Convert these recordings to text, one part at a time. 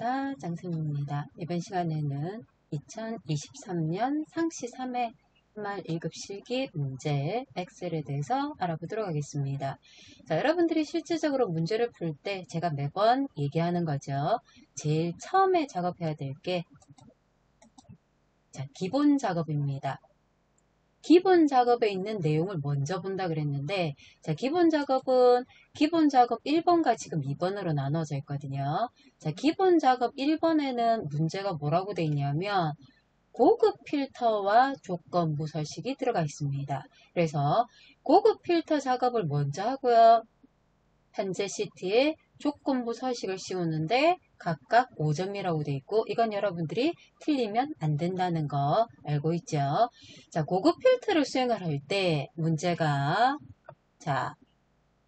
반갑다. 장쌤입니다. 이번 시간에는 2023년 상시 3회 말 1급 실기 문제 엑셀에 대해서 알아보도록 하겠습니다. 자, 여러분들이 실질적으로 문제를 풀 때 제가 매번 얘기하는 거죠. 제일 처음에 작업해야 될 게 기본 작업입니다. 기본 작업에 있는 내용을 먼저 본다 그랬는데, 자, 기본 작업은 기본 작업 1번과 지금 2번으로 나눠져 있거든요. 자, 기본 작업 1번에는 문제가 뭐라고 돼 있냐면 고급 필터와 조건부 서식이 들어가 있습니다. 그래서 고급 필터 작업을 먼저 하고요. 현재 시트에 조건부 서식을 씌우는데 각각 5점이라고 돼 있고, 이건 여러분들이 틀리면 안 된다는 거 알고 있죠? 자, 고급 필터를 수행을 할 때 문제가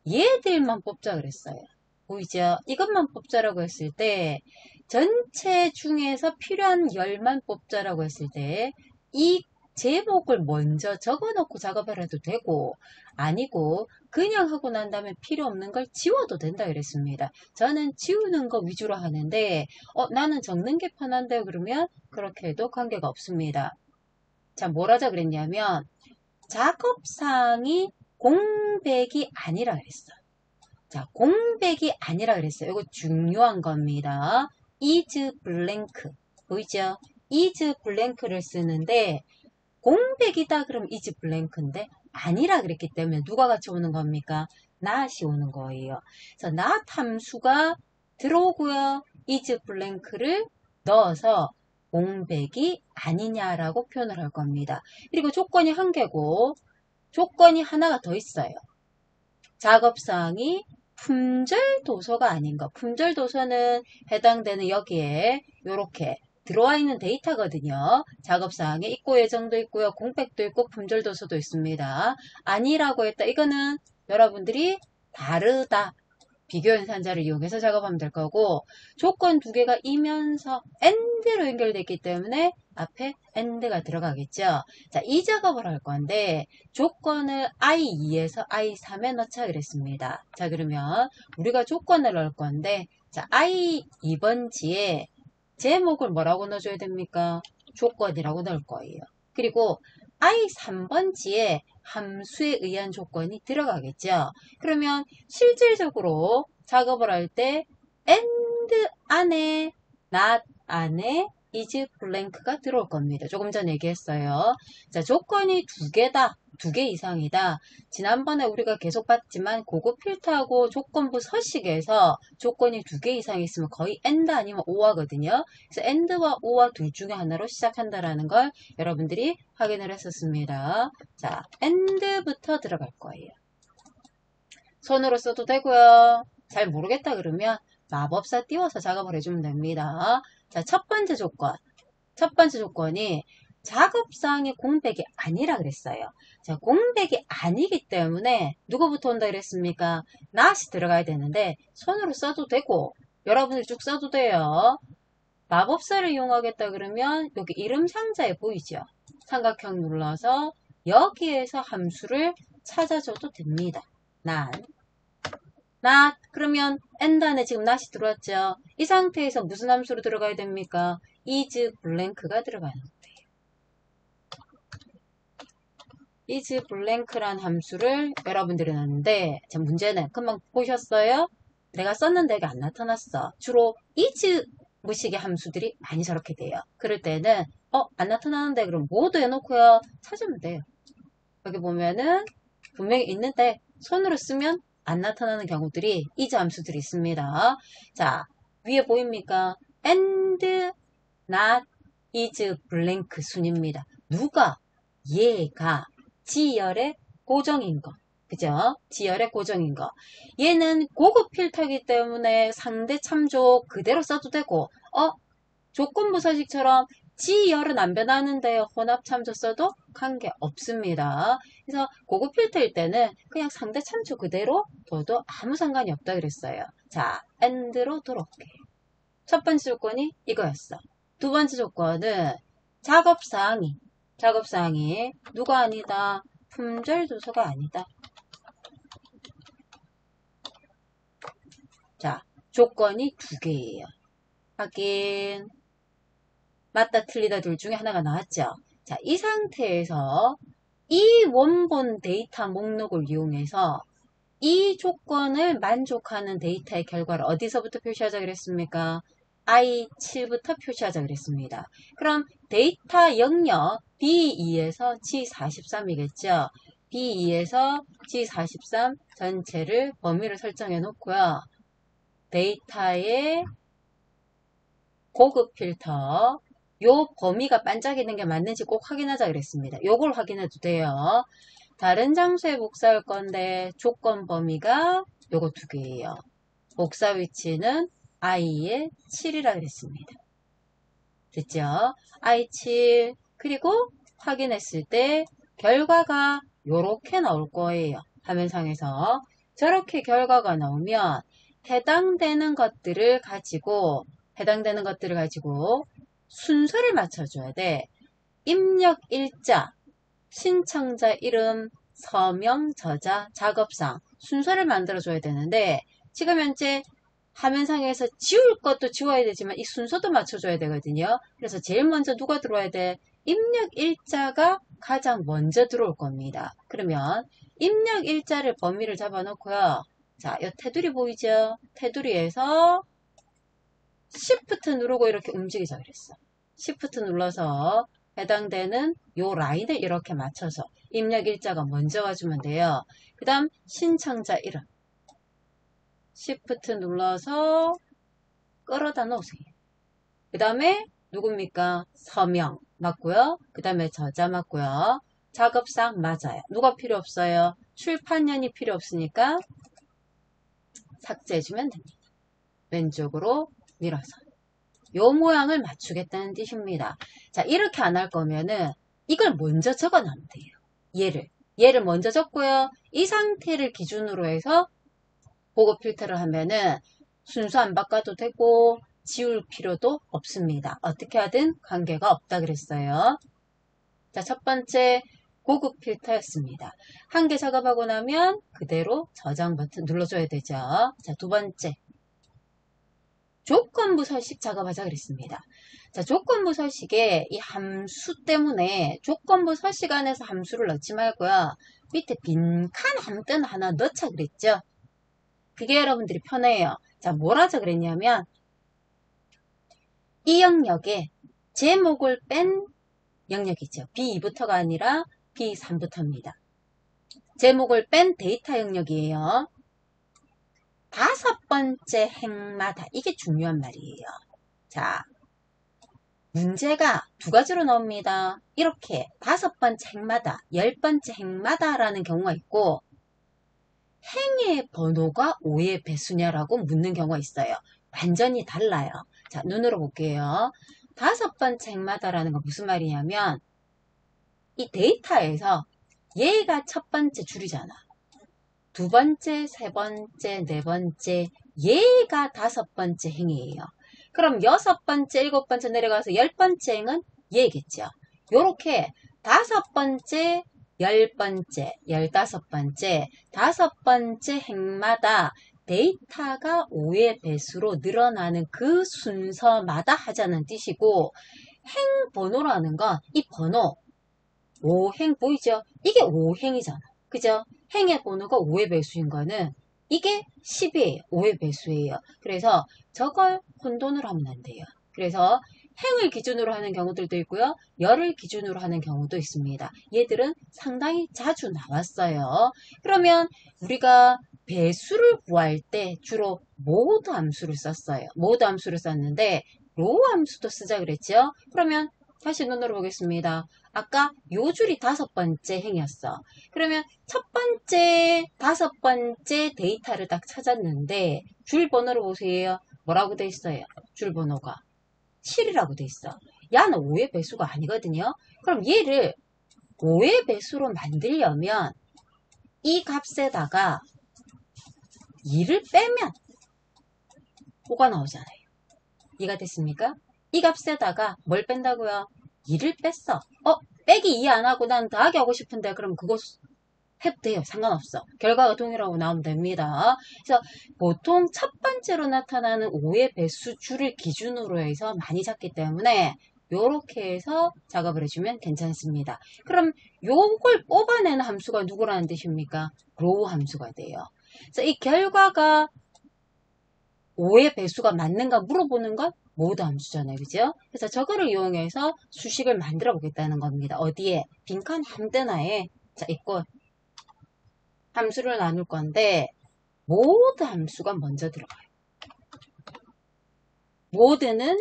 얘들만 뽑자 그랬어요. 보이죠? 이것만 뽑자라고 했을 때 전체 중에서 필요한 10만 뽑자라고 했을 때 이 제목을 먼저 적어놓고 작업을 해도 되고, 아니고 그냥 하고 난 다음에 필요 없는 걸 지워도 된다 그랬습니다. 저는 지우는 거 위주로 하는데 나는 적는 게 편한데 그러면 그렇게 해도 관계가 없습니다. 자, 뭘 하자 그랬냐면 작업사항이 공백이 아니라 그랬어. 자, 공백이 아니라 그랬어요. 이거 중요한 겁니다. is blank. 보이죠? is blank를 쓰는데 공백이다 그럼 is blank인데 아니라 그랬기 때문에 누가 같이 오는 겁니까? not이 오는 거예요. 그래서 not 함수가 들어오고요. is blank를 넣어서 공백이 아니냐라고 표현을 할 겁니다. 그리고 조건이 한 개고 조건이 하나가 더 있어요. 작업사항이 품절 도서가 아닌 거. 품절 도서는 해당되는 여기에 이렇게 들어와 있는 데이터거든요. 작업사항에 입고 예정도 있고요. 공백도 있고 품절 도서도 있습니다. 아니라고 했다. 이거는 여러분들이 다르다. 비교연산자를 이용해서 작업하면 될 거고, 조건 두 개가 이면서 AND로 연결됐기 때문에 앞에 AND가 들어가겠죠. 자, 이 작업을 할 건데 조건을 I2에서 I3에 넣자 그랬습니다. 자, 그러면 우리가 조건을 넣을 건데, 자, I2번지에 제목을 뭐라고 넣어줘야 됩니까? 조건이라고 넣을 거예요. 그리고 I3번지에 함수에 의한 조건이 들어가겠죠. 그러면 실질적으로 작업을 할 때 AND 안에 not 안에 is blank가 들어올 겁니다. 조금 전에 얘기했어요. 자, 조건이 두 개다. 두 개 이상이다. 지난번에 우리가 계속 봤지만 고급 필터하고 조건부 서식에서 조건이 두 개 이상 있으면 거의 AND 아니면 OR거든요. 그래서 AND와 OR 둘 중에 하나로 시작한다라는 걸 여러분들이 확인을 했었습니다. 자, AND부터 들어갈 거예요. 손으로 써도 되고요. 잘 모르겠다 그러면 마법사 띄워서 작업을 해주면 됩니다. 자, 첫 번째 조건. 첫 번째 조건이 작업사항의 공백이 아니라 그랬어요. 자, 공백이 아니기 때문에 누구부터 온다 그랬습니까? not이 들어가야 되는데 손으로 써도 되고 여러분들 쭉 써도 돼요. 마법사를 이용하겠다 그러면 여기 이름 상자에 보이죠? 삼각형 눌러서 여기에서 함수를 찾아줘도 됩니다. not. 그러면 AND 안에 지금 not이 들어왔죠? 이 상태에서 무슨 함수로 들어가야 됩니까? is blank가 들어가는 거예요. is blank란 함수를 여러분들이 넣는데, 자, 문제는 금방 보셨어요? 내가 썼는데 이게 안 나타났어. 주로 is 무식의 함수들이 많이 저렇게 돼요. 그럴 때는 안 나타나는데 그럼 모두 해놓고요. 찾으면 돼요. 여기 보면은 분명히 있는데 손으로 쓰면 안 나타나는 경우들이 is 함수들이 있습니다. 자, 위에 보입니까? and not is blank 순입니다. 누가? 얘가 지열의 고정인 거. 그죠? 지열의 고정인 거. 얘는 고급 필터이기 때문에 상대 참조 그대로 써도 되고, 조건부 서식처럼 지열은 안 변하는데 혼합 참조 써도 관계 없습니다. 그래서 고급 필터일 때는 그냥 상대 참조 그대로 둬도 아무 상관이 없다 그랬어요. 자, AND로 돌아올게요. 첫 번째 조건이 이거였어. 두 번째 조건은 작업사항이 누가 아니다? 품절 도서가 아니다. 자, 조건이 두 개예요. 확인. 맞다 틀리다 둘 중에 하나가 나왔죠. 자, 이 상태에서 이 원본 데이터 목록을 이용해서 이 조건을 만족하는 데이터의 결과를 어디서부터 표시하자 그랬습니까? I7부터 표시하자 그랬습니다. 그럼 데이터 영역 B2에서 G43이겠죠. B2에서 G43 전체를 범위를 설정해 놓고요. 데이터의 고급 필터 요 범위가 반짝이는 게 맞는지 꼭 확인하자 그랬습니다. 요걸 확인해도 돼요. 다른 장소에 복사할 건데 조건 범위가 요거 두 개예요. 복사 위치는 i의 7이라 그랬습니다. 됐죠? i7 그리고 확인했을 때 결과가 요렇게 나올 거예요. 화면상에서 저렇게 결과가 나오면 해당되는 것들을 가지고 순서를 맞춰줘야 돼. 입력 일자, 신청자 이름, 서명, 저자, 작업상 순서를 만들어줘야 되는데 지금 현재 화면상에서 지울 것도 지워야 되지만 이 순서도 맞춰줘야 되거든요. 그래서 제일 먼저 누가 들어와야 돼? 입력 일자가 가장 먼저 들어올 겁니다. 그러면 입력 일자를 범위를 잡아놓고요. 자, 이 테두리 보이죠? 테두리에서 Shift 누르고 이렇게 움직이자 그랬어. Shift 눌러서 해당되는 요 라인을 이렇게 맞춰서 입력 일자가 먼저 와주면 돼요. 그 다음 신청자 이름 Shift 눌러서 끌어다 놓으세요. 그 다음에 누굽니까? 서명 맞고요. 그 다음에 저자 맞고요. 작업상 맞아요. 누가 필요 없어요? 출판연이 필요 없으니까 삭제해주면 됩니다. 왼쪽으로 밀어서 요 모양을 맞추겠다는 뜻입니다. 자, 이렇게 안 할 거면은 이걸 먼저 적어 놓으면 돼요. 얘를 먼저 적고요. 이 상태를 기준으로 해서 보고 필터를 하면은 순서 안 바꿔도 되고 지울 필요도 없습니다. 어떻게 하든 관계가 없다 그랬어요. 자, 첫 번째 고급 필터였습니다. 한 개 작업하고 나면 그대로 저장 버튼 눌러줘야 되죠. 자, 두 번째 조건부 서식 작업하자 그랬습니다. 자, 조건부 서식에 이 함수 때문에 조건부 서식 안에서 함수를 넣지 말고요. 밑에 빈칸 아무 때나 하나 넣자 그랬죠. 그게 여러분들이 편해요. 자, 뭘 하자 그랬냐면 이 영역에 제목을 뺀 영역이죠. B2부터가 아니라 B3부터입니다. 제목을 뺀 데이터 영역이에요. 다섯 번째 행마다 이게 중요한 말이에요. 자, 문제가 두 가지로 나옵니다. 이렇게 다섯 번째 행마다, 열 번째 행마다라는 경우가 있고 행의 번호가 5의 배수냐라고 묻는 경우가 있어요. 완전히 달라요. 자, 눈으로 볼게요. 다섯 번째 행마다라는 건 무슨 말이냐면 이 데이터에서 얘가 첫 번째 줄이잖아. 두 번째, 세 번째, 네 번째, 얘가 다섯 번째 행이에요. 그럼 여섯 번째, 일곱 번째 내려가서 열 번째 행은 얘겠죠. 요렇게 다섯 번째, 열 번째, 열다섯 번째, 다섯 번째 행마다 데이터가 5의 배수로 늘어나는 그 순서마다 하자는 뜻이고 행 번호라는 건 이 번호 5행 보이죠? 이게 5행이잖아. 그죠? 행의 번호가 5의 배수인 거는 이게 10이에요. 5의 배수예요. 그래서 저걸 혼돈을 하면 안 돼요. 그래서 행을 기준으로 하는 경우들도 있고요. 열을 기준으로 하는 경우도 있습니다. 얘들은 상당히 자주 나왔어요. 그러면 우리가 배수를 구할 때 주로 모드 함수를 썼어요. 모드 함수를 썼는데 로우 함수도 쓰자 그랬죠? 그러면 다시 눈으로 보겠습니다. 아까 요 줄이 다섯 번째 행이었어. 그러면 첫 번째, 다섯 번째 데이터를 딱 찾았는데 줄 번호로 보세요. 뭐라고 돼 있어요? 줄 번호가 7이라고 돼 있어. 야는 5의 배수가 아니거든요. 그럼 얘를 5의 배수로 만들려면 이 값에다가 2를 빼면 5가 나오잖아요. 이해가 됐습니까? 이 값에다가 뭘 뺀다고요? 2를 뺐어. 빼기 2 안 하고 난 더하기 하고 싶은데 그럼 그거 해도 돼요. 상관없어. 결과가 동일하고 나오면 됩니다. 그래서 보통 첫 번째로 나타나는 5의 배수 줄을 기준으로 해서 많이 잡기 때문에 요렇게 해서 작업을 해주면 괜찮습니다. 그럼 요걸 뽑아내는 함수가 누구라는 뜻입니까? 로우 함수가 돼요. 그래서 이 결과가 5의 배수가 맞는가 물어보는 건 모드 함수잖아요. 그죠? 그래서 저거를 이용해서 수식을 만들어 보겠다는 겁니다. 어디에? 빈칸 한데나에 자, 있고 함수를 나눌 건데 모드 함수가 먼저 들어가요. 모드는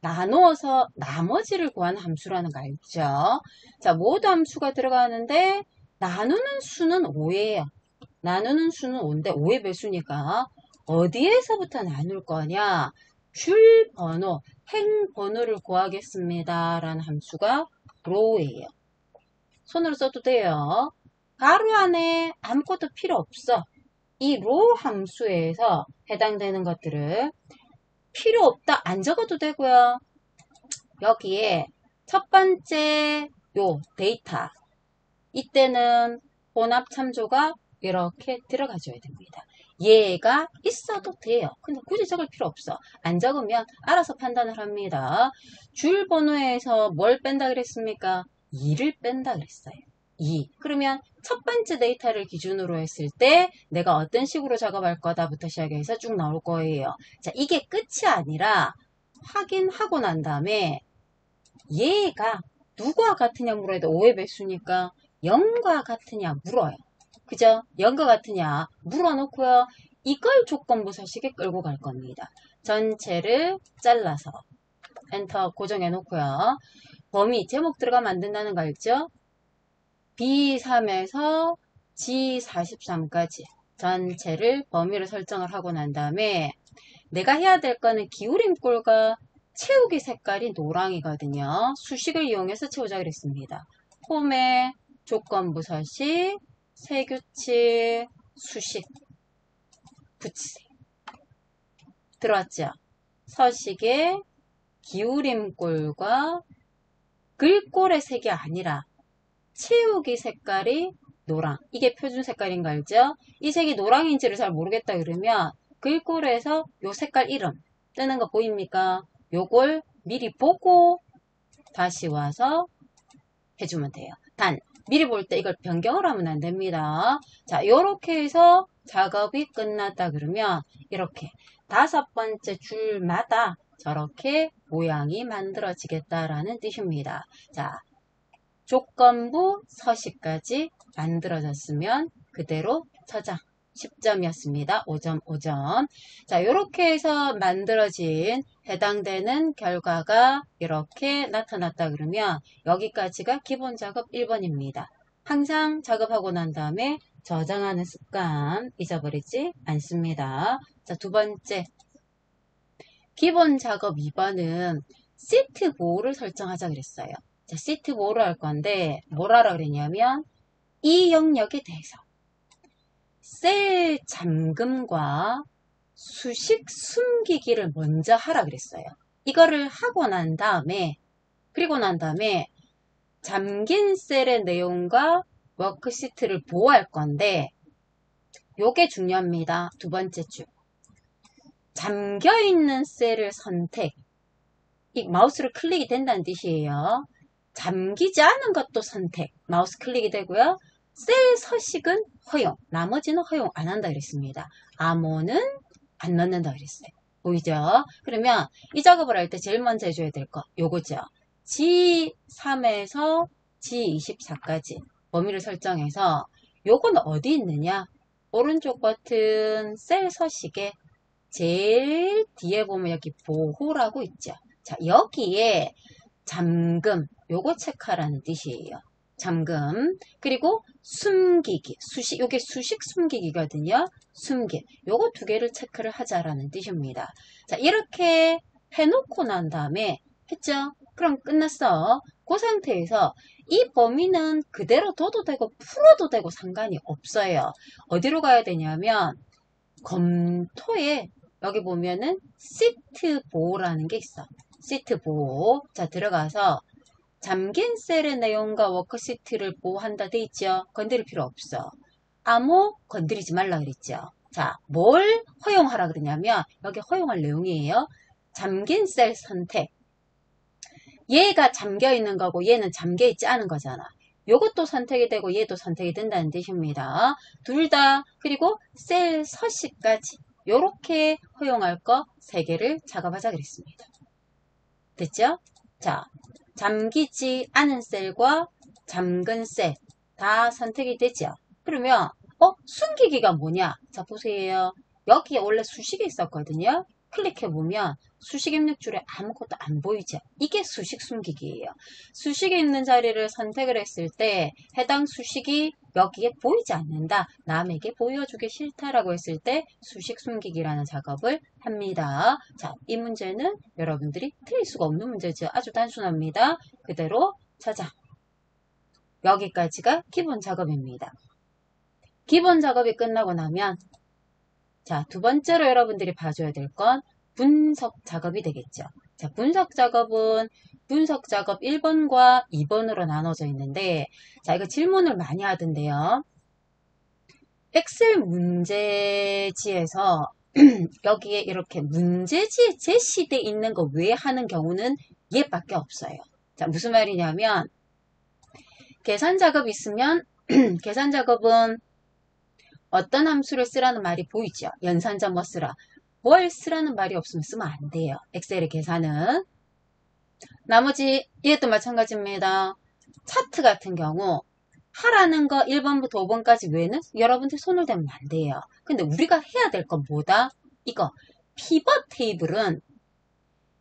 나누어서 나머지를 구하는 함수라는 거 알죠? 자, 모드 함수가 들어가는데 나누는 수는 5예요. 나누는 수는 5인데 5의 배수니까 어디에서부터 나눌 거냐? 줄 번호, 행 번호를 구하겠습니다. 라는 함수가 row예요. 손으로 써도 돼요. 가로 안에 아무것도 필요 없어. 이 row 함수에서 해당되는 것들을 필요 없다 안 적어도 되고요. 여기에 첫 번째 요 데이터 이때는 혼합 참조가 이렇게 들어가줘야 됩니다. 얘가 있어도 돼요. 근데 굳이 적을 필요 없어. 안 적으면 알아서 판단을 합니다. 줄 번호에서 뭘 뺀다 그랬습니까? 2를 뺀다 그랬어요. 2. 그러면 첫 번째 데이터를 기준으로 했을 때 내가 어떤 식으로 작업할 거다부터 시작해서 쭉 나올 거예요. 자, 이게 끝이 아니라 확인하고 난 다음에 얘가 누구와 같으냐 물어야 돼. 5의 배수니까 0과 같으냐 물어요. 그죠? 0과 같으냐 물어놓고요. 이걸 조건부 서식에 끌고 갈 겁니다. 전체를 잘라서 엔터 고정해 놓고요. 범위 제목 들어가면 안 된다는 거 알죠? B3에서 G43까지 전체를 범위를 설정을 하고 난 다음에 내가 해야 될 거는 기울임꼴과 채우기 색깔이 노랑이거든요. 수식을 이용해서 채우자 그랬습니다. 폼에 조건부 서식, 세규칙, 수식 붙이세요. 들어왔죠? 서식의 기울임꼴과 글꼴의 색이 아니라 채우기 색깔이 노랑. 이게 표준 색깔인 거 알죠? 이 색이 노랑인지를 잘 모르겠다 그러면 글꼴에서 요 색깔 이름 뜨는 거 보입니까? 요걸 미리 보고 다시 와서 해주면 돼요. 단 미리 볼 때 이걸 변경을 하면 안 됩니다. 자, 요렇게 해서 작업이 끝났다 그러면 이렇게 5번째 줄마다 저렇게 모양이 만들어지겠다라는 뜻입니다. 자, 조건부 서식까지 만들어졌으면 그대로 저장. 10점이었습니다. 5점, 5점. 자, 이렇게 해서 만들어진 해당되는 결과가 이렇게 나타났다 그러면 여기까지가 기본 작업 1번입니다. 항상 작업하고 난 다음에 저장하는 습관 잊어버리지 않습니다. 자, 두 번째. 기본 작업 2번은 시트 보호를 설정하자 그랬어요. 자, 시트 보호를 할 건데 뭘 하라 그랬냐면 이 영역에 대해서 셀 잠금과 수식 숨기기를 먼저 하라 그랬어요. 이거를 하고 난 다음에 그리고 난 다음에 잠긴 셀의 내용과 워크시트를 보호할 건데 요게 중요합니다. 두 번째 줄. 잠겨있는 셀을 선택. 이 마우스를 클릭이 된다는 뜻이에요. 잠기지 않은 것도 선택. 마우스 클릭이 되고요. 셀 서식은 허용. 나머지는 허용 안 한다 그랬습니다. 암호는 안 넣는다 그랬어요. 보이죠? 그러면 이 작업을 할 때 제일 먼저 해줘야 될 거 요거죠. G3에서 G24까지 범위를 설정해서 요건 어디 있느냐? 오른쪽 버튼 셀 서식에 제일 뒤에 보면 여기 보호라고 있죠. 자, 여기에 잠금 요거 체크하라는 뜻이에요. 잠금 그리고 숨기기 수식 요게 수식 숨기기거든요. 숨기 요거 두 개를 체크를 하자라는 뜻입니다. 자, 이렇게 해놓고 난 다음에 했죠? 그럼 끝났어. 그 상태에서 이 범위는 그대로 둬도 되고 풀어도 되고 상관이 없어요. 어디로 가야 되냐면 검토에 여기 보면은 시트 보호라는 게 있어. 시트 보호. 자, 들어가서 잠긴 셀의 내용과 워크시트를 보호한다 돼 있죠. 건드릴 필요 없어. 아무 건드리지 말라 그랬죠. 자, 뭘 허용하라 그러냐면 여기 허용할 내용이에요. 잠긴 셀 선택. 얘가 잠겨 있는 거고 얘는 잠겨 있지 않은 거잖아. 요것도 선택이 되고 얘도 선택이 된다는 뜻입니다. 둘 다 그리고 셀 서식까지 요렇게 허용할 거 3개를 작업하자 그랬습니다. 됐죠? 자, 잠기지 않은 셀과 잠근 셀 다 선택이 되죠. 그러면 숨기기가 뭐냐? 자, 보세요. 여기에 원래 수식이 있었거든요. 클릭해보면 수식 입력줄에 아무것도 안 보이죠. 이게 수식 숨기기예요. 수식이 있는 자리를 선택을 했을 때 해당 수식이 여기에 보이지 않는다. 남에게 보여주기 싫다라고 했을 때 수식 숨기기라는 작업을 합니다. 자, 이 문제는 여러분들이 틀릴 수가 없는 문제죠. 아주 단순합니다. 그대로 찾아. 여기까지가 기본 작업입니다. 기본 작업이 끝나고 나면 자, 두 번째로 여러분들이 봐줘야 될 건 분석 작업이 되겠죠. 자, 분석 작업은 분석 작업 1번과 2번으로 나눠져 있는데 자, 이거 질문을 많이 하던데요. 엑셀 문제지에서 여기에 이렇게 문제지에 제시되어 있는 거 외에 하는 경우는 얘밖에 없어요. 자, 무슨 말이냐면 계산 작업이 있으면 계산 작업은 어떤 함수를 쓰라는 말이 보이죠? 연산자 뭐 쓰라. 뭘 쓰라는 말이 없으면 쓰면 안 돼요. 엑셀의 계산은. 나머지 얘도 마찬가지입니다. 차트 같은 경우 하라는 거 1번부터 5번까지 외에는 여러분들 손을 대면 안 돼요. 근데 우리가 해야 될 건 뭐다? 이거 피벗 테이블은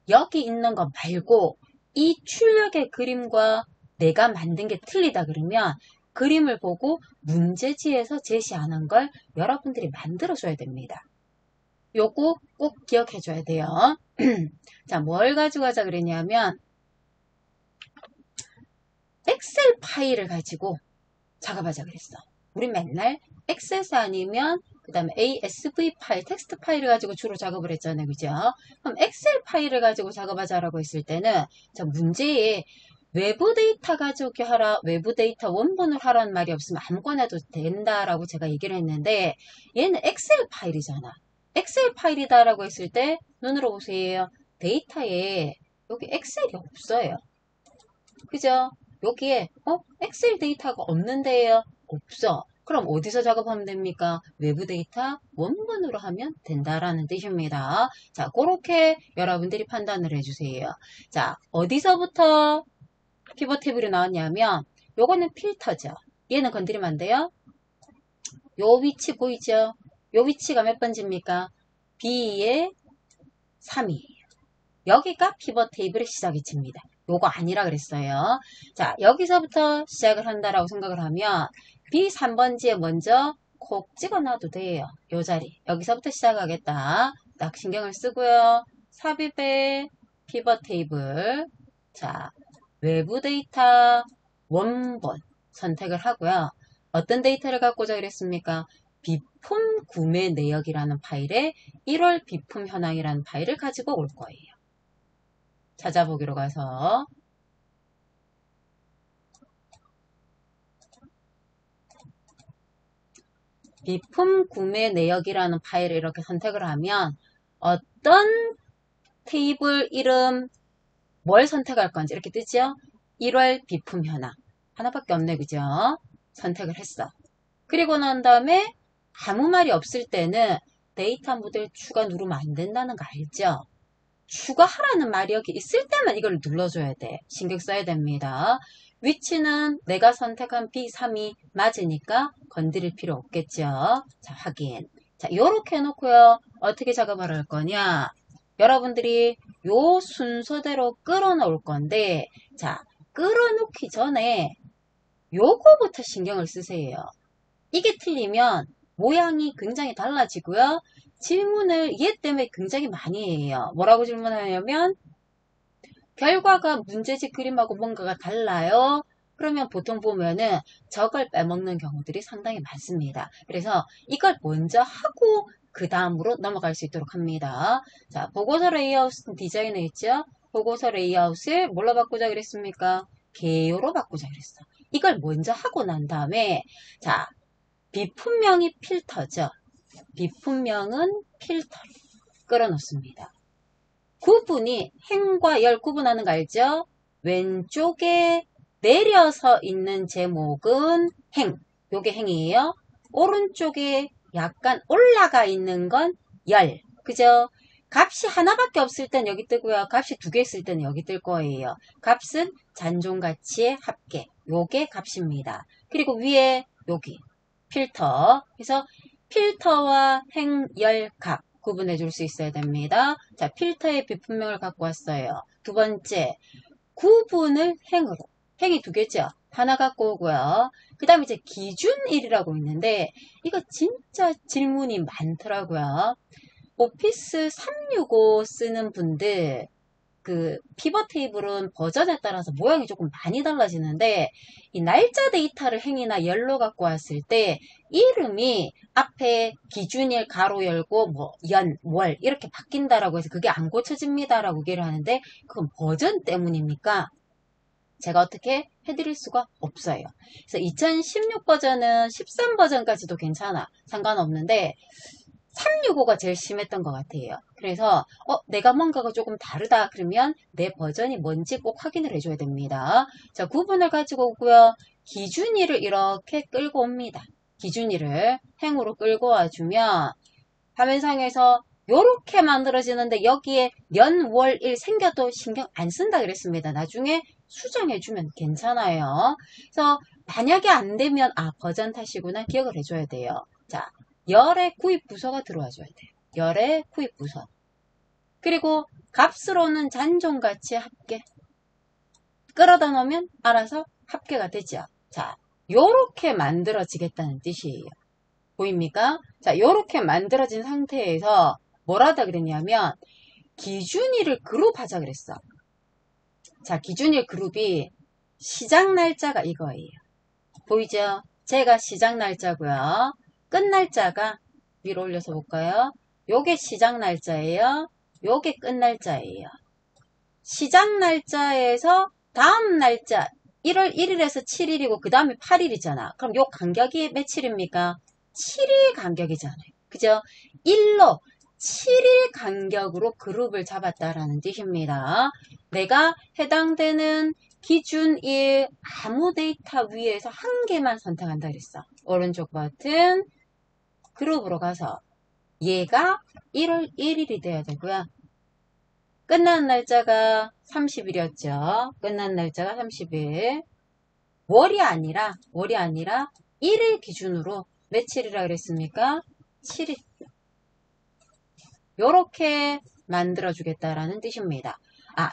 여기 있는 거 말고 이 출력의 그림과 내가 만든 게 틀리다 그러면 그림을 보고 문제지에서 제시하는 걸 여러분들이 만들어줘야 됩니다. 요거 꼭 기억해줘야 돼요. 자, 뭘 가지고 하자 그랬냐면 엑셀 파일을 가지고 작업하자 그랬어. 우리 맨날 엑세스 아니면 그 다음에 ASV 파일, 텍스트 파일을 가지고 주로 작업을 했잖아요. 그죠? 그럼 엑셀 파일을 가지고 작업하자라고 했을 때는 자, 문제에 외부 데이터 가지고 하라, 외부 데이터 원본을 하라는 말이 없으면 아무거나 해도 된다라고 제가 얘기를 했는데 얘는 엑셀 파일이잖아. 엑셀 파일이다라고 했을 때 눈으로 보세요. 데이터에 여기 엑셀이 없어요. 그죠? 여기에 엑셀 데이터가 없는데요. 없어. 그럼 어디서 작업하면 됩니까? 외부 데이터 원본으로 하면 된다라는 뜻입니다. 자, 그렇게 여러분들이 판단을 해주세요. 자, 어디서부터 피벗 테이블이 나왔냐면 요거는 필터죠. 얘는 건드리면 안 돼요. 요 위치 보이죠? 요 위치가 몇 번째입니까? B의 3이에요. 여기가 피벗 테이블의 시작위치입니다. 요거 아니라 그랬어요. 자, 여기서부터 시작을 한다라고 생각을 하면 B 3번지에 먼저 콕 찍어놔도 돼요. 요 자리. 여기서부터 시작하겠다. 딱 신경을 쓰고요. 삽입의 피벗 테이블. 자, 외부 데이터 원본 선택을 하고요. 어떤 데이터를 갖고자 그랬습니까? 비품 구매 내역이라는 파일에 1월 비품 현황이라는 파일을 가지고 올 거예요. 찾아보기로 가서 비품 구매 내역이라는 파일을 이렇게 선택을 하면 어떤 테이블 이름 뭘 선택할 건지 이렇게 뜨죠? 1월 비품 현황 하나밖에 없네 그죠? 선택을 했어. 그리고 난 다음에 아무 말이 없을 때는 데이터 모델 추가 누르면 안 된다는 거 알죠? 추가하라는 말이 여기 있을 때만 이걸 눌러줘야 돼. 신경 써야 됩니다. 위치는 내가 선택한 B3이 맞으니까 건드릴 필요 없겠죠. 자, 확인. 자, 요렇게 해놓고요. 어떻게 작업을 할 거냐? 여러분들이 요 순서대로 끌어놓을 건데, 자, 끌어놓기 전에 요거부터 신경을 쓰세요. 이게 틀리면 모양이 굉장히 달라지고요. 질문을 얘 때문에 굉장히 많이 해요. 뭐라고 질문하냐면 결과가 문제집 그림하고 뭔가가 달라요. 그러면 보통 보면은 저걸 빼먹는 경우들이 상당히 많습니다. 그래서 이걸 먼저 하고 그 다음으로 넘어갈 수 있도록 합니다. 자, 보고서 레이아웃 디자인에 있죠? 보고서 레이아웃을 뭘로 바꾸자 그랬습니까? 개요로 바꾸자 그랬어. 이걸 먼저 하고 난 다음에 자, 비품명이 필터죠. 비품명은 필터를 끌어놓습니다. 구분이 행과 열 구분하는 거 알죠? 왼쪽에 내려서 있는 제목은 행, 요게 행이에요. 오른쪽에 약간 올라가 있는 건 열, 그죠? 값이 하나밖에 없을 땐 여기 뜨고요. 값이 두 개 있을 때는 여기 뜰 거예요. 값은 잔존가치의 합계, 요게 값입니다. 그리고 위에 여기 필터, 그래서 필터와 행, 열, 값 구분해 줄 수 있어야 됩니다. 자, 필터의 비품명을 갖고 왔어요. 두 번째, 구분을 행으로. 행이 두 개죠. 하나 갖고 오고요. 그 다음에 이제 기준일이라고 있는데 이거 진짜 질문이 많더라고요. 오피스 365 쓰는 분들 그 피벗 테이블은 버전에 따라서 모양이 조금 많이 달라지는데 이 날짜 데이터를 행이나 열로 갖고 왔을 때 이름이 앞에 기준일 가로 열고 뭐 연, 월 이렇게 바뀐다라고 해서 그게 안 고쳐집니다라고 얘기를 하는데 그건 버전 때문입니까? 제가 어떻게 해드릴 수가 없어요. 그래서 2016 버전은 13 버전까지도 괜찮아. 상관없는데 365가 제일 심했던 것 같아요. 그래서 내가 뭔가가 조금 다르다 그러면 내 버전이 뭔지 꼭 확인을 해줘야 됩니다. 자, 구분을 가지고 오고요. 기준일을 이렇게 끌고 옵니다. 기준일을 행으로 끌고 와주면 화면상에서 요렇게 만들어지는데 여기에 년, 월, 일 생겨도 신경 안 쓴다 그랬습니다. 나중에 수정해주면 괜찮아요. 그래서 만약에 안 되면 버전 탓이구나 기억을 해줘야 돼요. 자, 열의 구입 부서가 들어와 줘야 돼요. 열의 구입 부서. 그리고 값으로는 잔존가치 합계. 끌어다 놓으면 알아서 합계가 되죠. 자, 요렇게 만들어지겠다는 뜻이에요. 보입니까? 자, 요렇게 만들어진 상태에서 뭘 하다 그랬냐면 기준일을 그룹하자 그랬어. 자, 기준일 그룹이 시작 날짜가 이거예요. 보이죠? 제가 시작 날짜고요. 끝 날짜가 위로 올려서 볼까요? 요게 시작 날짜예요. 요게 끝 날짜예요. 시작 날짜에서 다음 날짜 1월 1일에서 7일이고 그 다음에 8일이잖아. 그럼 요 간격이 며칠입니까? 7일 간격이잖아요. 그죠? 1로 7일 간격으로 그룹을 잡았다라는 뜻입니다. 내가 해당되는 기준일 아무 데이터 위에서 한 개만 선택한다 그랬어. 오른쪽 버튼 그룹으로 가서 얘가 1월 1일이 돼야 되고요. 끝난 날짜가 30일이었죠. 끝난 날짜가 30일. 월이 아니라 1일 기준으로 며칠이라 그랬습니까? 7일. 요렇게 만들어주겠다라는 뜻입니다.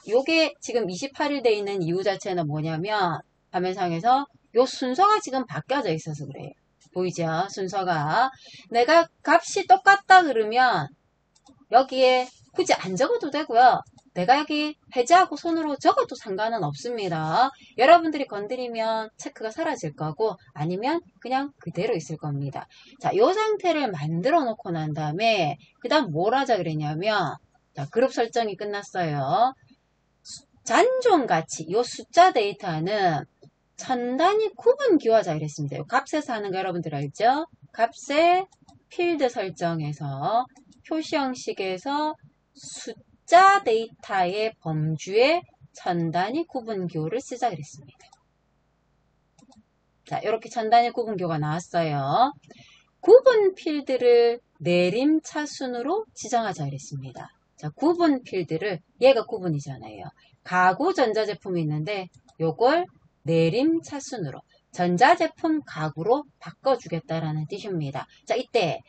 요게 지금 28일 돼 있는 이유 자체는 뭐냐면 화면상에서 요 순서가 지금 바뀌어져 있어서 그래요. 보이죠? 순서가. 내가 값이 똑같다 그러면 여기에 굳이 안 적어도 되고요. 내가 여기 해제하고 손으로 적어도 상관은 없습니다. 여러분들이 건드리면 체크가 사라질 거고 아니면 그냥 그대로 있을 겁니다. 자, 이 상태를 만들어 놓고 난 다음에 그 다음 뭘 하자 그랬냐면 자, 그룹 설정이 끝났어요. 잔존가치, 이 숫자 데이터는 천 단위 구분 기호하자 이랬습니다. 이 값에서 하는 거 여러분들 알죠? 값의 필드 설정에서 표시 형식에서 숫자 데이터의 범주에 천 단위 구분 기호를 쓰자 그랬습니다. 자, 이렇게 천 단위 구분 기호가 나왔어요. 구분 필드를 내림차순으로 지정하자 그랬습니다. 자, 구분 필드를 얘가 구분이잖아요. 가구 전자제품이 있는데 요걸 내림차순으로 전자제품 가구로 바꿔주겠다라는 뜻입니다. 자, 이때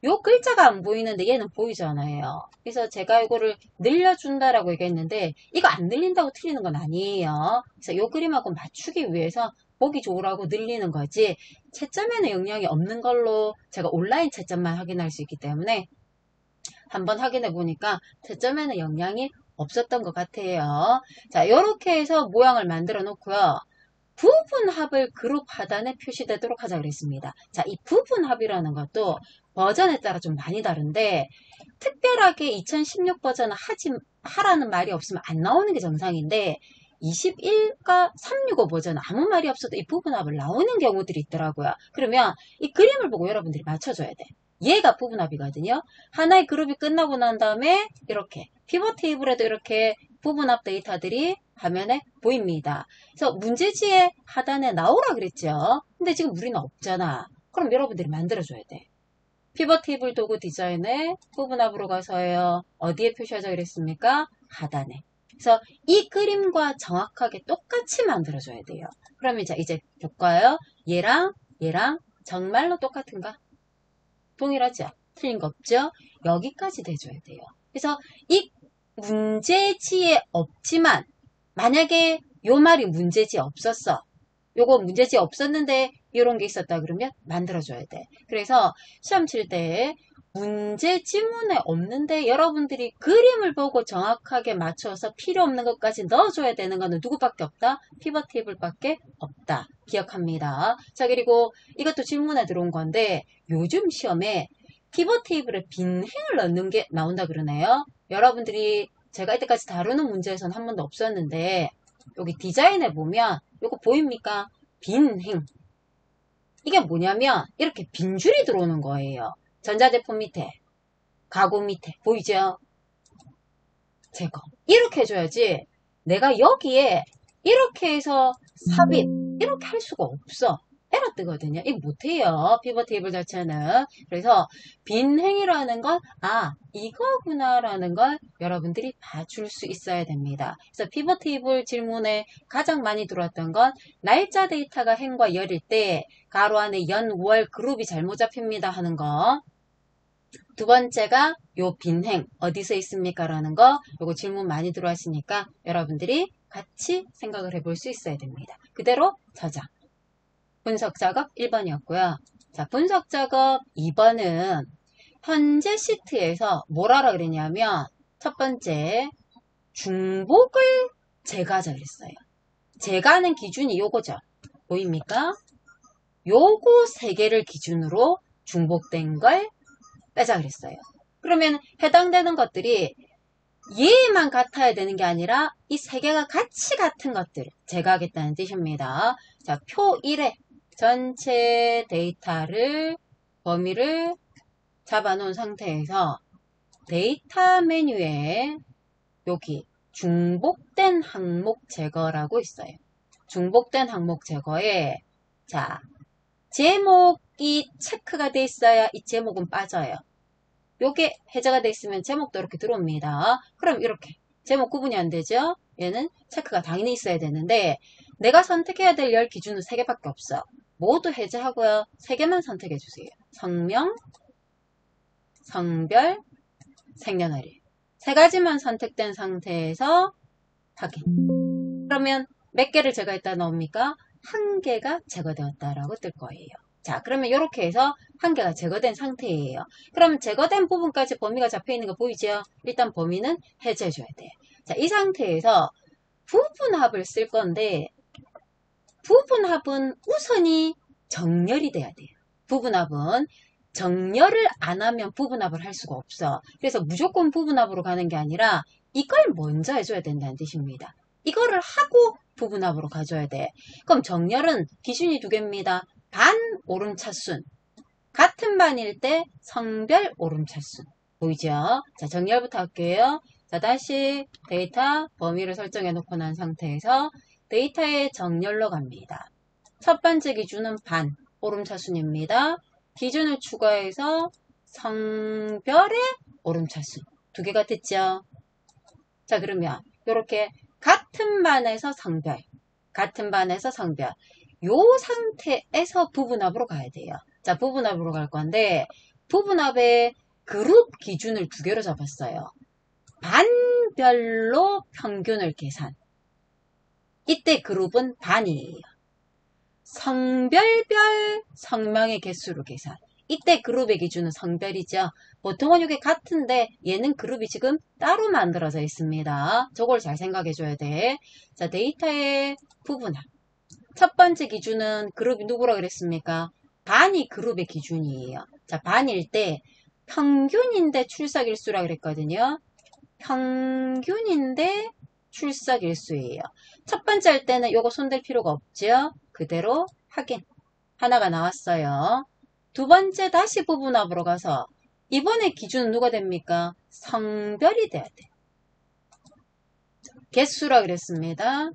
요 글자가 안 보이는데 얘는 보이잖아요. 그래서 제가 이거를 늘려준다라고 얘기했는데 이거 안 늘린다고 틀리는 건 아니에요. 그래서 요 그림하고 맞추기 위해서 보기 좋으라고 늘리는 거지 채점에는 영향이 없는 걸로 제가 온라인 채점만 확인할 수 있기 때문에 한번 확인해 보니까 채점에는 영향이 없었던 것 같아요. 자, 이렇게 해서 모양을 만들어 놓고요. 부분합을 그룹 하단에 표시되도록 하자 그랬습니다. 자, 이 부분합이라는 것도 버전에 따라 좀 많이 다른데 특별하게 2016 버전은 하라는 말이 없으면 안 나오는 게 정상인데 21과 365 버전 아무 말이 없어도 이 부분합을 나오는 경우들이 있더라고요. 그러면 이 그림을 보고 여러분들이 맞춰줘야 돼. 얘가 부분합이거든요. 하나의 그룹이 끝나고 난 다음에 이렇게 피벗 테이블에도 이렇게 부분합 데이터들이 화면에 보입니다. 그래서 문제지의 하단에 나오라 그랬죠. 근데 지금 우리는 없잖아. 그럼 여러분들이 만들어줘야 돼. 피벗 테이블 도구 디자인에 부분합으로 가서요. 어디에 표시하자 그랬습니까? 하단에. 그래서 이 그림과 정확하게 똑같이 만들어줘야 돼요. 그럼 이제 볼까요? 얘랑 정말로 똑같은가? 동일하죠? 틀린 거 없죠? 여기까지 돼줘야 돼요. 그래서 이 문제지에 없지만 만약에 요 말이 문제지에 없었어. 요거 문제지에 없었는데 이런 게 있었다 그러면 만들어줘야 돼. 그래서 시험 칠 때 문제 지문에 없는데 여러분들이 그림을 보고 정확하게 맞춰서 필요 없는 것까지 넣어줘야 되는 거는 누구밖에 없다? 피벗 테이블밖에 없다. 기억합니다. 자, 그리고 이것도 질문에 들어온 건데 요즘 시험에 피벗 테이블에 빈 행을 넣는 게 나온다 그러네요. 여러분들이 제가 이때까지 다루는 문제에서는 한 번도 없었는데 여기 디자인에 보면 이거 보입니까? 빈 행. 이게 뭐냐면 이렇게 빈 줄이 들어오는 거예요. 전자제품 밑에, 가구 밑에 보이죠? 제거. 이렇게 해줘야지 내가 여기에 이렇게 해서 삽입 이렇게 할 수가 없어. 에러 뜨거든요. 이거 못해요. 피벗 테이블 자체는. 그래서 빈 행이라는 건 이거구나 라는 걸 여러분들이 봐줄 수 있어야 됩니다. 그래서 피벗 테이블 질문에 가장 많이 들어왔던 건 날짜 데이터가 행과 열일 때 가로 안에 연, 월 그룹이 잘못 잡힙니다 하는 거. 두 번째가 요 빈행 어디서 있습니까? 라는 거. 요거 질문 많이 들어왔으니까 여러분들이 같이 생각을 해볼 수 있어야 됩니다. 그대로 저장. 분석 작업 1번이었고요. 자, 분석 작업 2번은 현재 시트에서 뭘 하라 그랬냐면 첫 번째 중복을 제거하자 그랬어요. 제거하는 기준이 요거죠. 보입니까? 요거 세 개를 기준으로 중복된 걸 빼자 그랬어요. 그러면 해당되는 것들이 얘만 같아야 되는 게 아니라 이 세 개가 같이 같은 것들 제거하겠다는 뜻입니다. 자, 표 1에 전체 데이터를 범위를 잡아놓은 상태에서 데이터 메뉴에 여기 중복된 항목 제거라고 있어요. 중복된 항목 제거에 자 제목이 체크가 돼 있어야 이 제목은 빠져요. 요게 해제가 돼 있으면 제목도 이렇게 들어옵니다. 그럼 이렇게 제목 구분이 안 되죠? 얘는 체크가 당연히 있어야 되는데 내가 선택해야 될 열 기준은 3개밖에 없어. 모두 해제하고요. 3개만 선택해 주세요. 성명, 성별, 생년월일. 3가지만 선택된 상태에서 확인. 그러면 몇 개를 제거했다 나옵니까? 1개가 제거되었다라고 뜰 거예요. 자, 그러면 이렇게 해서 1개가 제거된 상태예요. 그럼 제거된 부분까지 범위가 잡혀 있는 거 보이죠? 일단 범위는 해제해줘야 돼. 자, 이 상태에서 부분합을 쓸 건데 부분합은 우선이 정렬이 돼야 돼요. 부분합은 정렬을 안 하면 부분합을 할 수가 없어. 그래서 무조건 부분합으로 가는 게 아니라 이걸 먼저 해줘야 된다는 뜻입니다. 이거를 하고 부분합으로 가줘야 돼. 그럼 정렬은 기준이 2개입니다. 반 오름차순. 같은 반일 때 성별 오름차순. 보이죠? 자, 정렬부터 할게요. 자, 다시 데이터 범위를 설정해 놓고 난 상태에서 데이터의 정렬로 갑니다. 첫 번째 기준은 반 오름차순입니다. 기준을 추가해서 성별의 오름차순 2개가 됐죠. 자, 그러면 이렇게 같은 반에서 성별, 같은 반에서 성별 요 상태에서 부분합으로 가야 돼요. 자, 부분합으로 갈 건데 부분합의 그룹 기준을 2개로 잡았어요. 반별로 평균을 계산. 이때 그룹은 반이에요. 성별별 성명의 개수로 계산. 이때 그룹의 기준은 성별이죠. 보통은 이게 같은데 얘는 그룹이 지금 따로 만들어져 있습니다. 저걸 잘 생각해 줘야 돼. 자, 데이터의 부분합. 첫 번째 기준은 그룹이 누구라 그랬습니까? 반이 그룹의 기준이에요. 자, 반일 때 평균인데 출석일수라 그랬거든요. 평균인데 출석일수예요. 첫 번째 할 때는 요거 손댈 필요가 없죠. 그대로 확인. 하나가 나왔어요. 두 번째 다시 부분합으로 가서 이번에 기준은 누가 됩니까? 성별이 돼야 돼. 개수라 그랬습니다.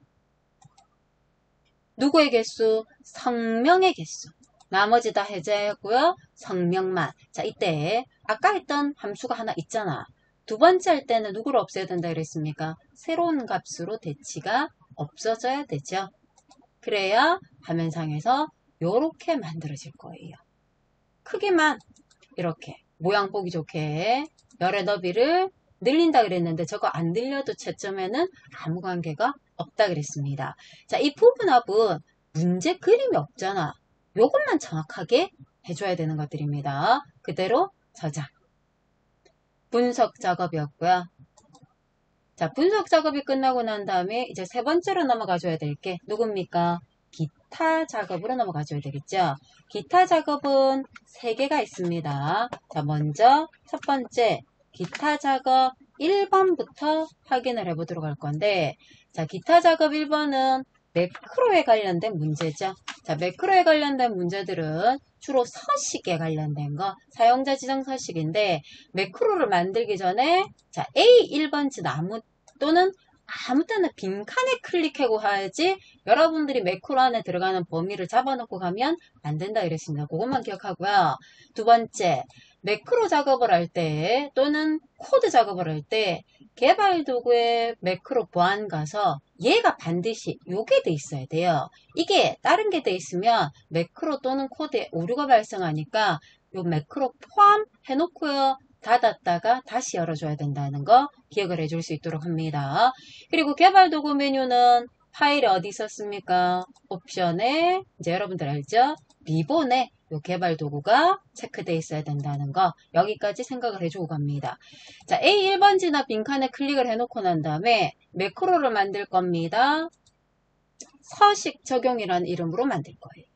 누구의 개수? 성명의 개수. 나머지 다 해제하고요. 성명만. 자, 이때 아까 했던 함수가 하나 있잖아. 두 번째 할 때는 누구를 없애야 된다 그랬습니까? 새로운 값으로 대치가 없어져야 되죠. 그래야 화면상에서 이렇게 만들어질 거예요. 크기만 이렇게 모양 보기 좋게 열의 너비를 늘린다 그랬는데 저거 안 늘려도 채점에는 아무 관계가 없다 그랬습니다. 자, 이 부분합은 문제 그림이 없잖아. 요것만 정확하게 해줘야 되는 것들입니다. 그대로 저장. 분석 작업이었고요. 자, 분석 작업이 끝나고 난 다음에 이제 세 번째로 넘어가줘야 될 게 누굽니까? 기타 작업으로 넘어가줘야 되겠죠. 기타 작업은 3개가 있습니다. 자, 먼저 첫 번째 기타 작업 1번부터 확인을 해보도록 할 건데, 자, 기타 작업 1번은 매크로에 관련된 문제죠. 자, 매크로에 관련된 문제들은 주로 서식에 관련된 거, 사용자 지정 서식인데, 매크로를 만들기 전에, 자, A1번지 나무 또는 아무 때나 빈칸에 클릭하고 하야지 여러분들이 매크로 안에 들어가는 범위를 잡아놓고 가면 안 된다 그랬습니다. 그것만 기억하고요. 두 번째, 매크로 작업을 할 때 또는 코드 작업을 할 때 개발 도구에 매크로 보안 가서 얘가 반드시 요게 돼 있어야 돼요. 이게 다른 게 돼 있으면 매크로 또는 코드에 오류가 발생하니까 요 매크로 포함해 놓고요. 닫았다가 다시 열어줘야 된다는 거 기억을 해줄 수 있도록 합니다. 그리고 개발 도구 메뉴는 파일이 어디 있었습니까? 옵션에 이제 여러분들 알죠? 리본에 요 개발 도구가 체크되어 있어야 된다는 거 여기까지 생각을 해주고 갑니다. 자, A1번지나 빈칸에 클릭을 해놓고 난 다음에 매크로를 만들 겁니다. 서식 적용이라는 이름으로 만들 거예요.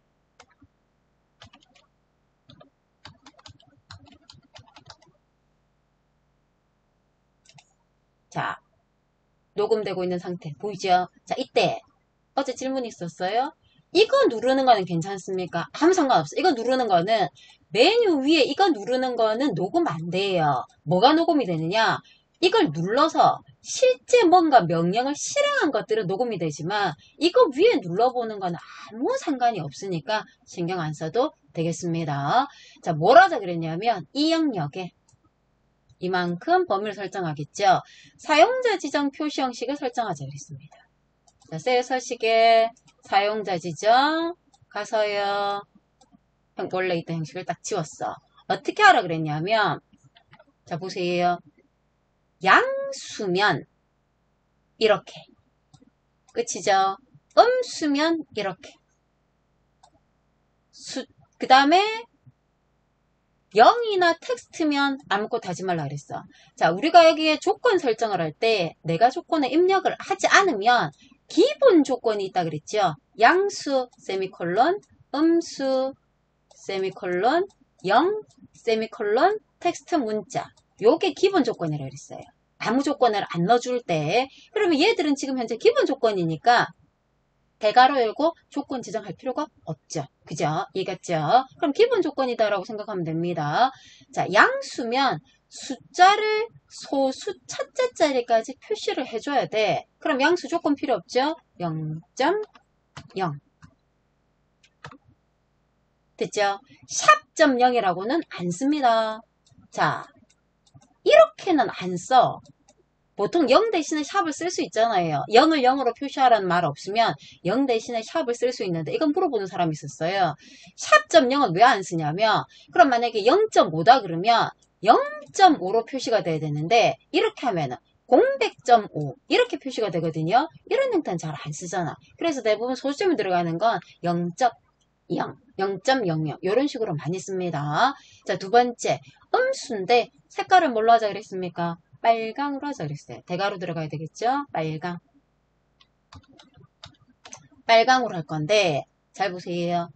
자, 녹음되고 있는 상태 보이죠? 자, 이때 어제 질문이 있었어요. 이거 누르는 거는 괜찮습니까? 아무 상관없어. 이거 누르는 거는 메뉴 위에 이거 누르는 거는 녹음 안 돼요. 뭐가 녹음이 되느냐? 이걸 눌러서 실제 뭔가 명령을 실행한 것들은 녹음이 되지만 이거 위에 눌러보는 건 아무 상관이 없으니까 신경 안 써도 되겠습니다. 자, 뭘 하자 그랬냐면 이 영역에 이만큼 범위를 설정하겠죠. 사용자 지정 표시 형식을 설정하자 그랬습니다. 자, 셀 서식에 사용자 지정 가서요. 원래 있던 형식을 딱 지웠어. 어떻게 하라 그랬냐면 자, 보세요. 양수면 이렇게 끝이죠. 음수면 이렇게 그 다음에 0이나 텍스트면 아무것도 하지 말라 그랬어. 자, 우리가 여기에 조건 설정을 할 때 내가 조건에 입력을 하지 않으면 기본 조건이 있다 그랬죠. 양수 세미콜론, 음수 세미콜론, 0 세미콜론, 텍스트 문자. 요게 기본 조건이라고 그랬어요. 아무 조건을 안 넣어줄 때 그러면 얘들은 지금 현재 기본 조건이니까 대괄호 열고 조건 지정할 필요가 없죠. 그죠? 이해갔죠? 그럼 기본 조건이다라고 생각하면 됩니다. 자, 양수면 숫자를 소수 첫째 자리까지 표시를 해줘야 돼. 그럼 양수 조건 필요 없죠? 0.0 됐죠? 샵.0이라고는 안 씁니다. 자, 이렇게는 안 써. 보통 0 대신에 샵을 쓸 수 있잖아요. 0을 0으로 표시하라는 말 없으면 0 대신에 샵을 쓸 수 있는데 이건 물어보는 사람이 있었어요. 샵.0은 왜 안 쓰냐면 그럼 만약에 0.5다 그러면 0.5로 표시가 돼야 되는데 이렇게 하면은 0.5 이렇게 표시가 되거든요. 이런 형태는 잘 안 쓰잖아. 그래서 대부분 소수점이 들어가는 건 0.0, 0.00 이런 식으로 많이 씁니다. 자, 두 번째 음수인데 색깔을 뭘로 하자 그랬습니까? 빨강으로 하자 그랬어요. 대괄호 들어가야 되겠죠? 빨강. 빨강으로 할 건데 잘 보세요.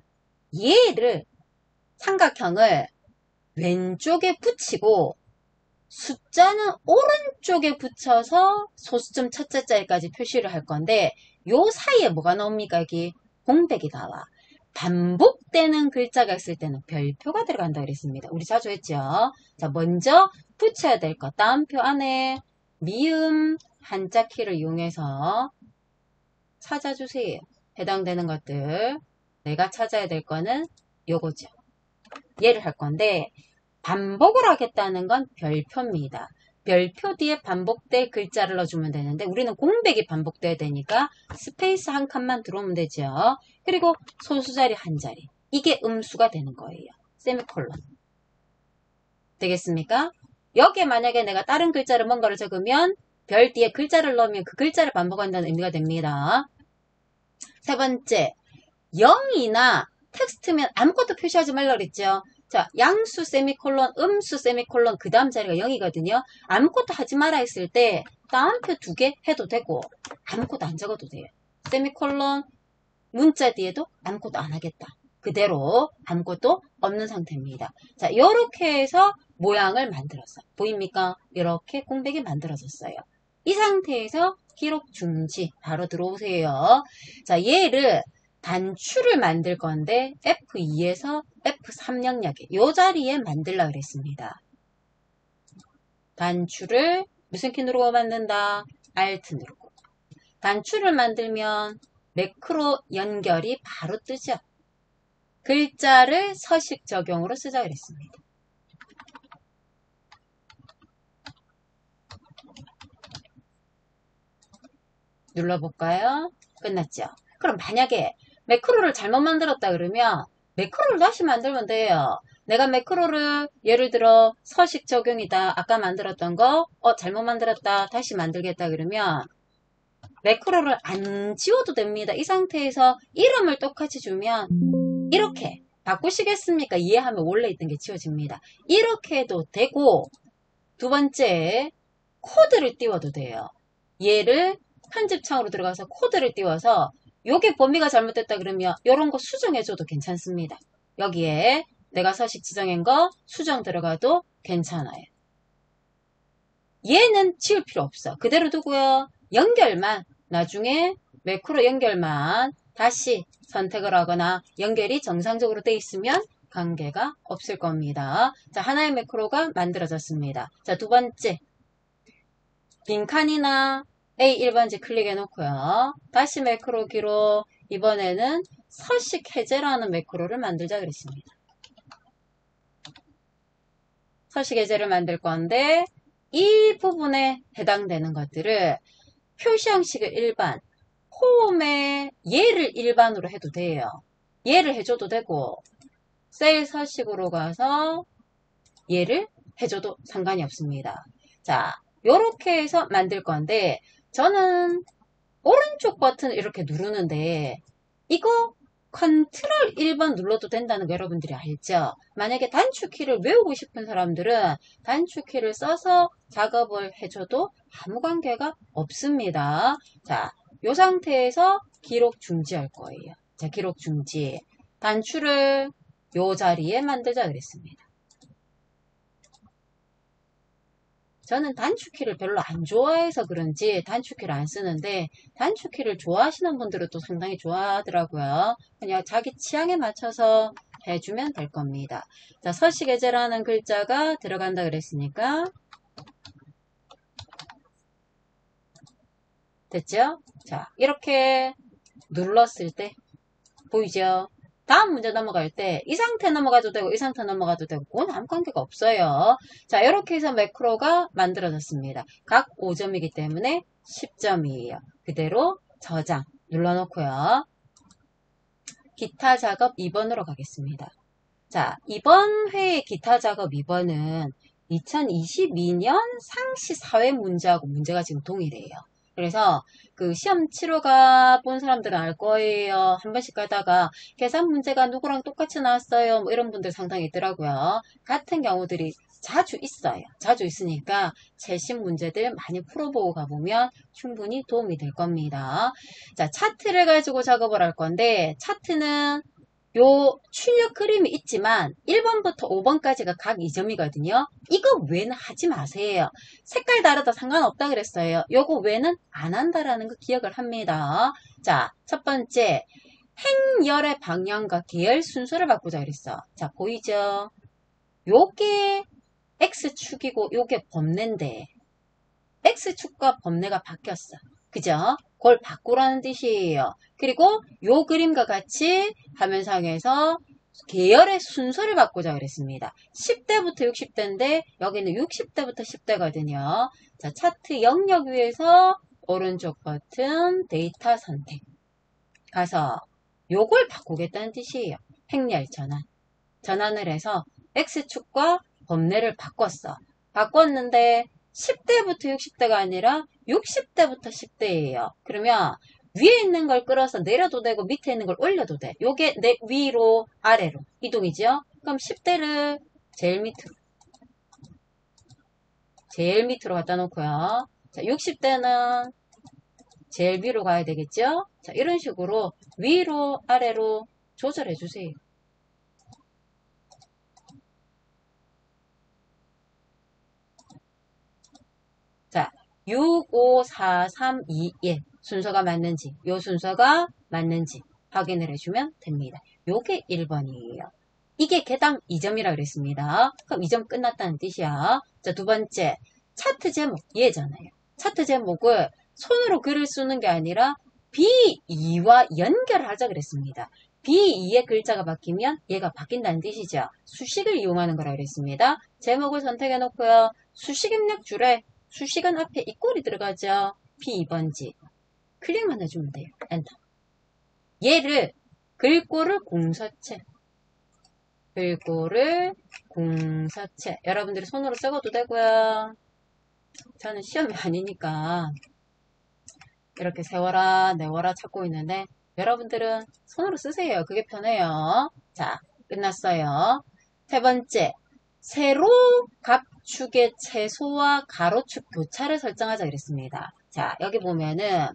얘를 삼각형을 왼쪽에 붙이고 숫자는 오른쪽에 붙여서 소수점 첫째 자리까지 표시를 할 건데 요 사이에 뭐가 나옵니까? 여기 공백이 나와. 반복되는 글자가 있을 때는 별표가 들어간다 그랬습니다. 우리 자주 했죠? 자, 먼저 붙여야 될 것. 따옴표 안에 미음 한자 키를 이용해서 찾아주세요. 해당되는 것들. 내가 찾아야 될 거는 요거죠. 얘를 할 건데 반복을 하겠다는 건 별표입니다. 별표 뒤에 반복될 글자를 넣어주면 되는데 우리는 공백이 반복돼야 되니까 스페이스 한 칸만 들어오면 되죠. 그리고 소수자리 한 자리. 이게 음수가 되는 거예요. 세미콜론. 되겠습니까? 여기에 만약에 내가 다른 글자를 뭔가를 적으면 별 뒤에 글자를 넣으면 그 글자를 반복한다는 의미가 됩니다. 세 번째, 0이나 텍스트면 아무것도 표시하지 말라 그랬죠. 자, 양수 세미콜론, 음수 세미콜론 그 다음 자리가 0이거든요. 아무것도 하지 마라 했을 때 따옴표 2개 해도 되고 아무것도 안 적어도 돼요. 세미콜론 문자 뒤에도 아무것도 안 하겠다. 그대로 아무것도 없는 상태입니다. 자, 이렇게 해서 모양을 만들었어요. 보입니까? 이렇게 공백이 만들어졌어요. 이 상태에서 기록 중지 바로 들어오세요. 자, 얘를 단추를 만들 건데 F2에서 F3 영역에 이 자리에 만들라 그랬습니다. 단추를 무슨 키 누르고 만든다? Alt 누르고. 단추를 만들면 매크로 연결이 바로 뜨죠. 글자를 서식 적용으로 쓰자 그랬습니다. 눌러볼까요? 끝났죠? 그럼 만약에 매크로를 잘못 만들었다 그러면 매크로를 다시 만들면 돼요. 내가 매크로를 예를 들어 서식 적용이다. 아까 만들었던 거 잘못 만들었다. 다시 만들겠다 그러면 매크로를 안 지워도 됩니다. 이 상태에서 이름을 똑같이 주면 이렇게 바꾸시겠습니까? 이해하면 원래 있던 게 지워집니다. 이렇게 해도 되고 두 번째 코드를 띄워도 돼요. 얘를 편집창으로 들어가서 코드를 띄워서 요게 범위가 잘못됐다 그러면 이런 거 수정해줘도 괜찮습니다. 여기에 내가 서식 지정한 거 수정 들어가도 괜찮아요. 얘는 지울 필요 없어. 그대로 두고요. 연결만 나중에 매크로 연결만 다시 선택을 하거나 연결이 정상적으로 돼 있으면 관계가 없을 겁니다. 자, 하나의 매크로가 만들어졌습니다. 자, 두 번째 빈칸이나 A1번지 클릭해 놓고요. 다시 매크로 기록 이번에는 서식 해제라는 매크로를 만들자 그랬습니다. 서식 해제를 만들 건데 이 부분에 해당되는 것들을 표시 형식을 일반, 홈에 얘를 일반으로 해도 돼요. 얘를 해줘도 되고 셀 서식으로 가서 얘를 해줘도 상관이 없습니다. 자, 요렇게 해서 만들 건데 저는 오른쪽 버튼 이렇게 누르는데 이거 컨트롤 1번 눌러도 된다는 거 여러분들이 알죠? 만약에 단축키를 외우고 싶은 사람들은 단축키를 써서 작업을 해줘도 아무 관계가 없습니다. 자, 이 상태에서 기록 중지할 거예요. 자, 기록 중지. 단추를 이 자리에 만들자 그랬습니다. 저는 단축키를 별로 안 좋아해서 그런지 단축키를 안 쓰는데 단축키를 좋아하시는 분들은 또 상당히 좋아하더라고요. 그냥 자기 취향에 맞춰서 해주면 될 겁니다. 자, 서식해제라는 글자가 들어간다 그랬으니까 됐죠? 자, 이렇게 눌렀을 때 보이죠? 다음 문제 넘어갈 때 이 상태 넘어가도 되고 이 상태 넘어가도 되고 그건 아무 관계가 없어요. 자, 이렇게 해서 매크로가 만들어졌습니다. 각 5점이기 때문에 10점이에요. 그대로 저장 눌러놓고요. 기타 작업 2번으로 가겠습니다. 자, 이번 회의 기타 작업 2번은 2022년 상시 사회 문제하고 문제가 지금 동일해요. 그래서 그 시험 치러 가본 사람들은 알 거예요. 한 번씩 가다가 계산 문제가 누구랑 똑같이 나왔어요. 뭐 이런 분들 상당히 있더라고요. 같은 경우들이 자주 있어요. 자주 있으니까 최신 문제들 많이 풀어보고 가보면 충분히 도움이 될 겁니다. 자, 차트를 가지고 작업을 할 건데 차트는 요 출력 그림이 있지만 1번부터 5번까지가 각 2점이거든요. 이거 외는 하지 마세요. 색깔 다르다 상관없다 그랬어요. 요거 외는 안 한다라는 거 기억을 합니다. 자, 첫 번째 행열의 방향과 계열 순서를 바꾸자 그랬어. 자, 보이죠? 요게 X축이고 요게 범례인데 X축과 범례가 바뀌었어. 그죠? 그걸 바꾸라는 뜻이에요. 그리고 요 그림과 같이 화면상에서 계열의 순서를 바꾸자 그랬습니다. 10대부터 60대인데 여기는 60대부터 10대거든요. 자, 차트 영역 위에서 오른쪽 버튼 데이터 선택 가서 요걸 바꾸겠다는 뜻이에요. 행렬 전환. 전환을 해서 X축과 범례를 바꿨어. 바꿨는데 10대부터 60대가 아니라 60대부터 10대예요. 그러면 위에 있는 걸 끌어서 내려도 되고 밑에 있는 걸 올려도 돼. 요게 내 위로 아래로 이동이죠. 그럼 10대를 제일 밑으로 갖다 놓고요. 자, 60대는 제일 위로 가야 되겠죠. 자, 이런 식으로 위로 아래로 조절해 주세요. 자, 6, 5, 4, 3, 2, 1 순서가 맞는지, 요 순서가 맞는지 확인을 해주면 됩니다. 요게 1번이에요. 이게 개당 2점이라 그랬습니다. 그럼 2점 끝났다는 뜻이야. 자, 두 번째, 차트 제목, 얘잖아요. 차트 제목을 손으로 글을 쓰는 게 아니라 B2와 연결하자 그랬습니다. B2의 글자가 바뀌면 얘가 바뀐다는 뜻이죠. 수식을 이용하는 거라 그랬습니다. 제목을 선택해 놓고요. 수식 입력 줄에 수식은 앞에 이 꼴이 들어가죠. B2번지. 클릭만 해주면 돼요. 엔터. 얘를 글꼴을 공서체. 글꼴을 공서체. 여러분들이 손으로 써도 되고요. 저는 시험이 아니니까 이렇게 세워라 내워라 찾고 있는데 여러분들은 손으로 쓰세요. 그게 편해요. 자, 끝났어요. 세 번째, 세로 갑축의 채소와 가로축 교차를 설정하자 그랬습니다. 자, 여기 보면은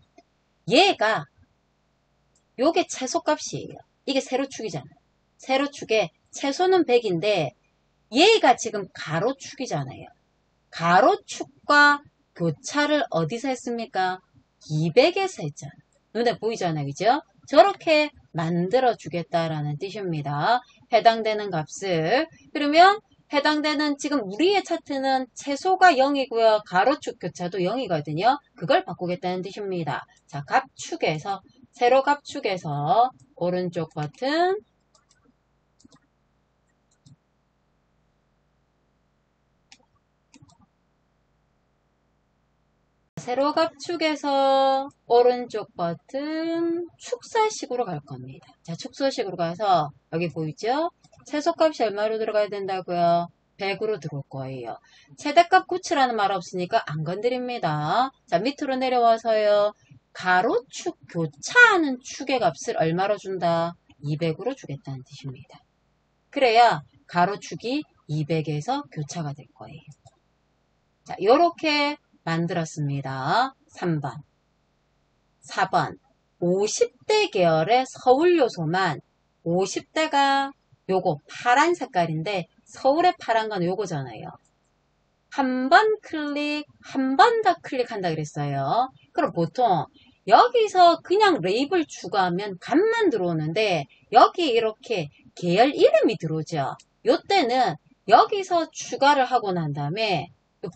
얘가 요게 채소값이에요. 이게 세로축이잖아요. 세로축에 채소는 100인데 얘가 지금 가로축이잖아요. 가로축과 교차를 어디서 했습니까? 200에서 했잖아요. 눈에 보이잖아요. 그죠? 저렇게 만들어 주겠다라는 뜻입니다. 해당되는 값을. 그러면 해당되는 지금 우리의 차트는 채소가 0이고요. 가로축 교차도 0이거든요. 그걸 바꾸겠다는 뜻입니다. 자, 갑축에서 세로 갑축에서 오른쪽 버튼 세로 갑축에서 오른쪽 버튼 축소식으로 갈 겁니다. 자, 축소식으로 가서 여기 보이죠? 최소값이 얼마로 들어가야 된다고요? 100으로 들어올 거예요. 최대값 구치라는 말 없으니까 안 건드립니다. 자, 밑으로 내려와서요. 가로축 교차하는 축의 값을 얼마로 준다? 200으로 주겠다는 뜻입니다. 그래야 가로축이 200에서 교차가 될 거예요. 자, 요렇게 만들었습니다. 3번. 4번. 50대 계열의 서울 요소만 50대가 요거 파란 색깔인데 서울의 파란 건 요거잖아요. 한 번 클릭, 한 번 더 클릭한다 그랬어요. 그럼 보통 여기서 그냥 레이블 추가하면 값만 들어오는데 여기 이렇게 계열 이름이 들어오죠. 요때는 여기서 추가를 하고 난 다음에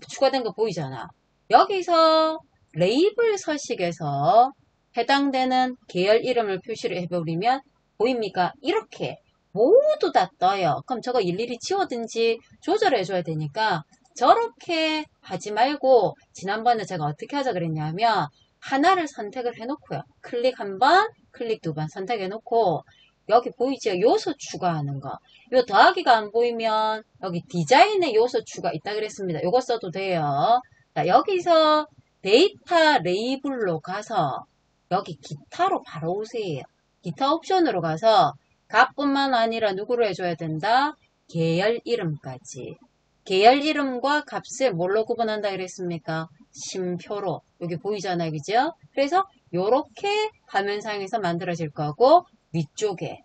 추가된 거 보이잖아. 여기서 레이블 서식에서 해당되는 계열 이름을 표시를 해버리면 보입니까? 이렇게 모두 다 떠요. 그럼 저거 일일이 지워든지 조절해줘야 되니까 저렇게 하지 말고 지난번에 제가 어떻게 하자 그랬냐면 하나를 선택을 해놓고요. 클릭 한 번, 클릭 두 번 선택해놓고 여기 보이죠? 요소 추가하는 거. 요 더하기가 안 보이면 여기 디자인의 요소 추가 있다 그랬습니다. 요거 써도 돼요. 자, 여기서 데이터 레이블로 가서 여기 기타로 바로 오세요. 기타 옵션으로 가서 값뿐만 아니라 누구로 해줘야 된다? 계열 이름까지. 계열 이름과 값을 뭘로 구분한다 그랬습니까? 심표로. 여기 보이잖아요. 그죠? 그래서 요렇게 화면상에서 만들어질 거고 위쪽에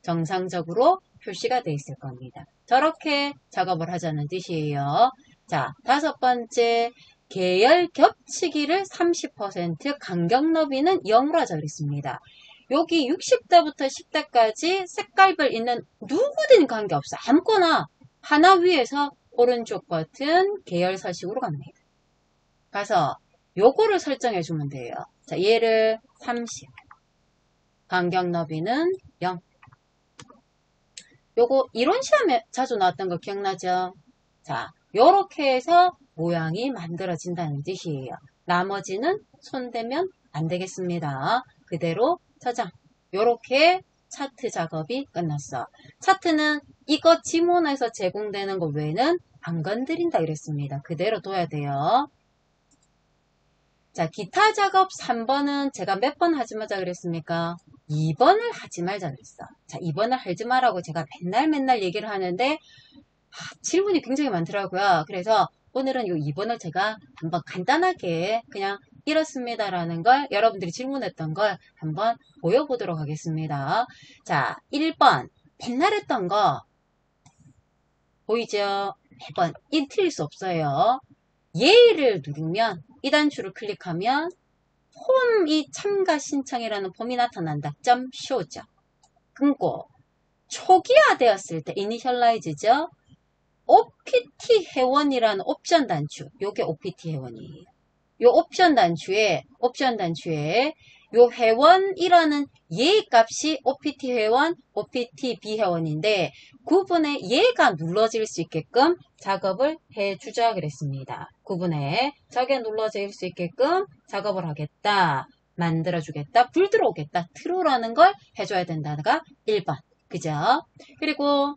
정상적으로 표시가 돼 있을 겁니다. 저렇게 작업을 하자는 뜻이에요. 자, 5번째, 계열 겹치기를 30%, 간격 너비는 0으로 하자 그랬습니다. 여기 60대부터 10대까지 색깔별 있는 누구든 관계없어. 아무거나 하나 위에서 오른쪽 버튼 계열 서식으로 갑니다. 가서 요거를 설정해 주면 돼요. 자, 얘를 30, 간격 너비는 0. 요거 이론 시험에 자주 나왔던 거 기억나죠? 자, 요렇게 해서 모양이 만들어진다는 뜻이에요. 나머지는 손대면 안 되겠습니다. 그대로 저장. 요렇게 차트 작업이 끝났어. 차트는 이거 지문에서 제공되는 것 외에는 안 건드린다 그랬습니다. 그대로 둬야 돼요. 자, 기타 작업 3번은 제가 몇 번 하지 말자 그랬습니까? 2번을 하지 말자 그랬어. 자, 2번을 하지 말라고 제가 맨날 얘기를 하는데 질문이 굉장히 많더라고요. 그래서 오늘은 이 2번을 제가 한번 간단하게 그냥 이렇습니다라는 걸 여러분들이 질문했던 걸 한번 보여보도록 하겠습니다. 자, 1번 맨날 했던 거 보이죠? 매번 이 틀릴 수 없어요. 예를 누르면 이 단추를 클릭하면 홈이 참가 신청이라는 폼이 나타난다. 점 쇼죠. 끊고 초기화되었을 때 이니셜라이즈죠. OPT 회원이라는 옵션 단추. 요게 OPT 회원이에요. 요 옵션 단추에 요 회원이라는 예 값이 OPT 회원, OPT 비회원인데 구분에 얘가 눌러질 수 있게끔 작업을 해주자 그랬습니다. 구분에 저게 눌러질 수 있게끔 작업을 하겠다. 만들어주겠다. 불 들어오겠다. 트루라는 걸 해줘야 된다가 1번. 그죠? 그리고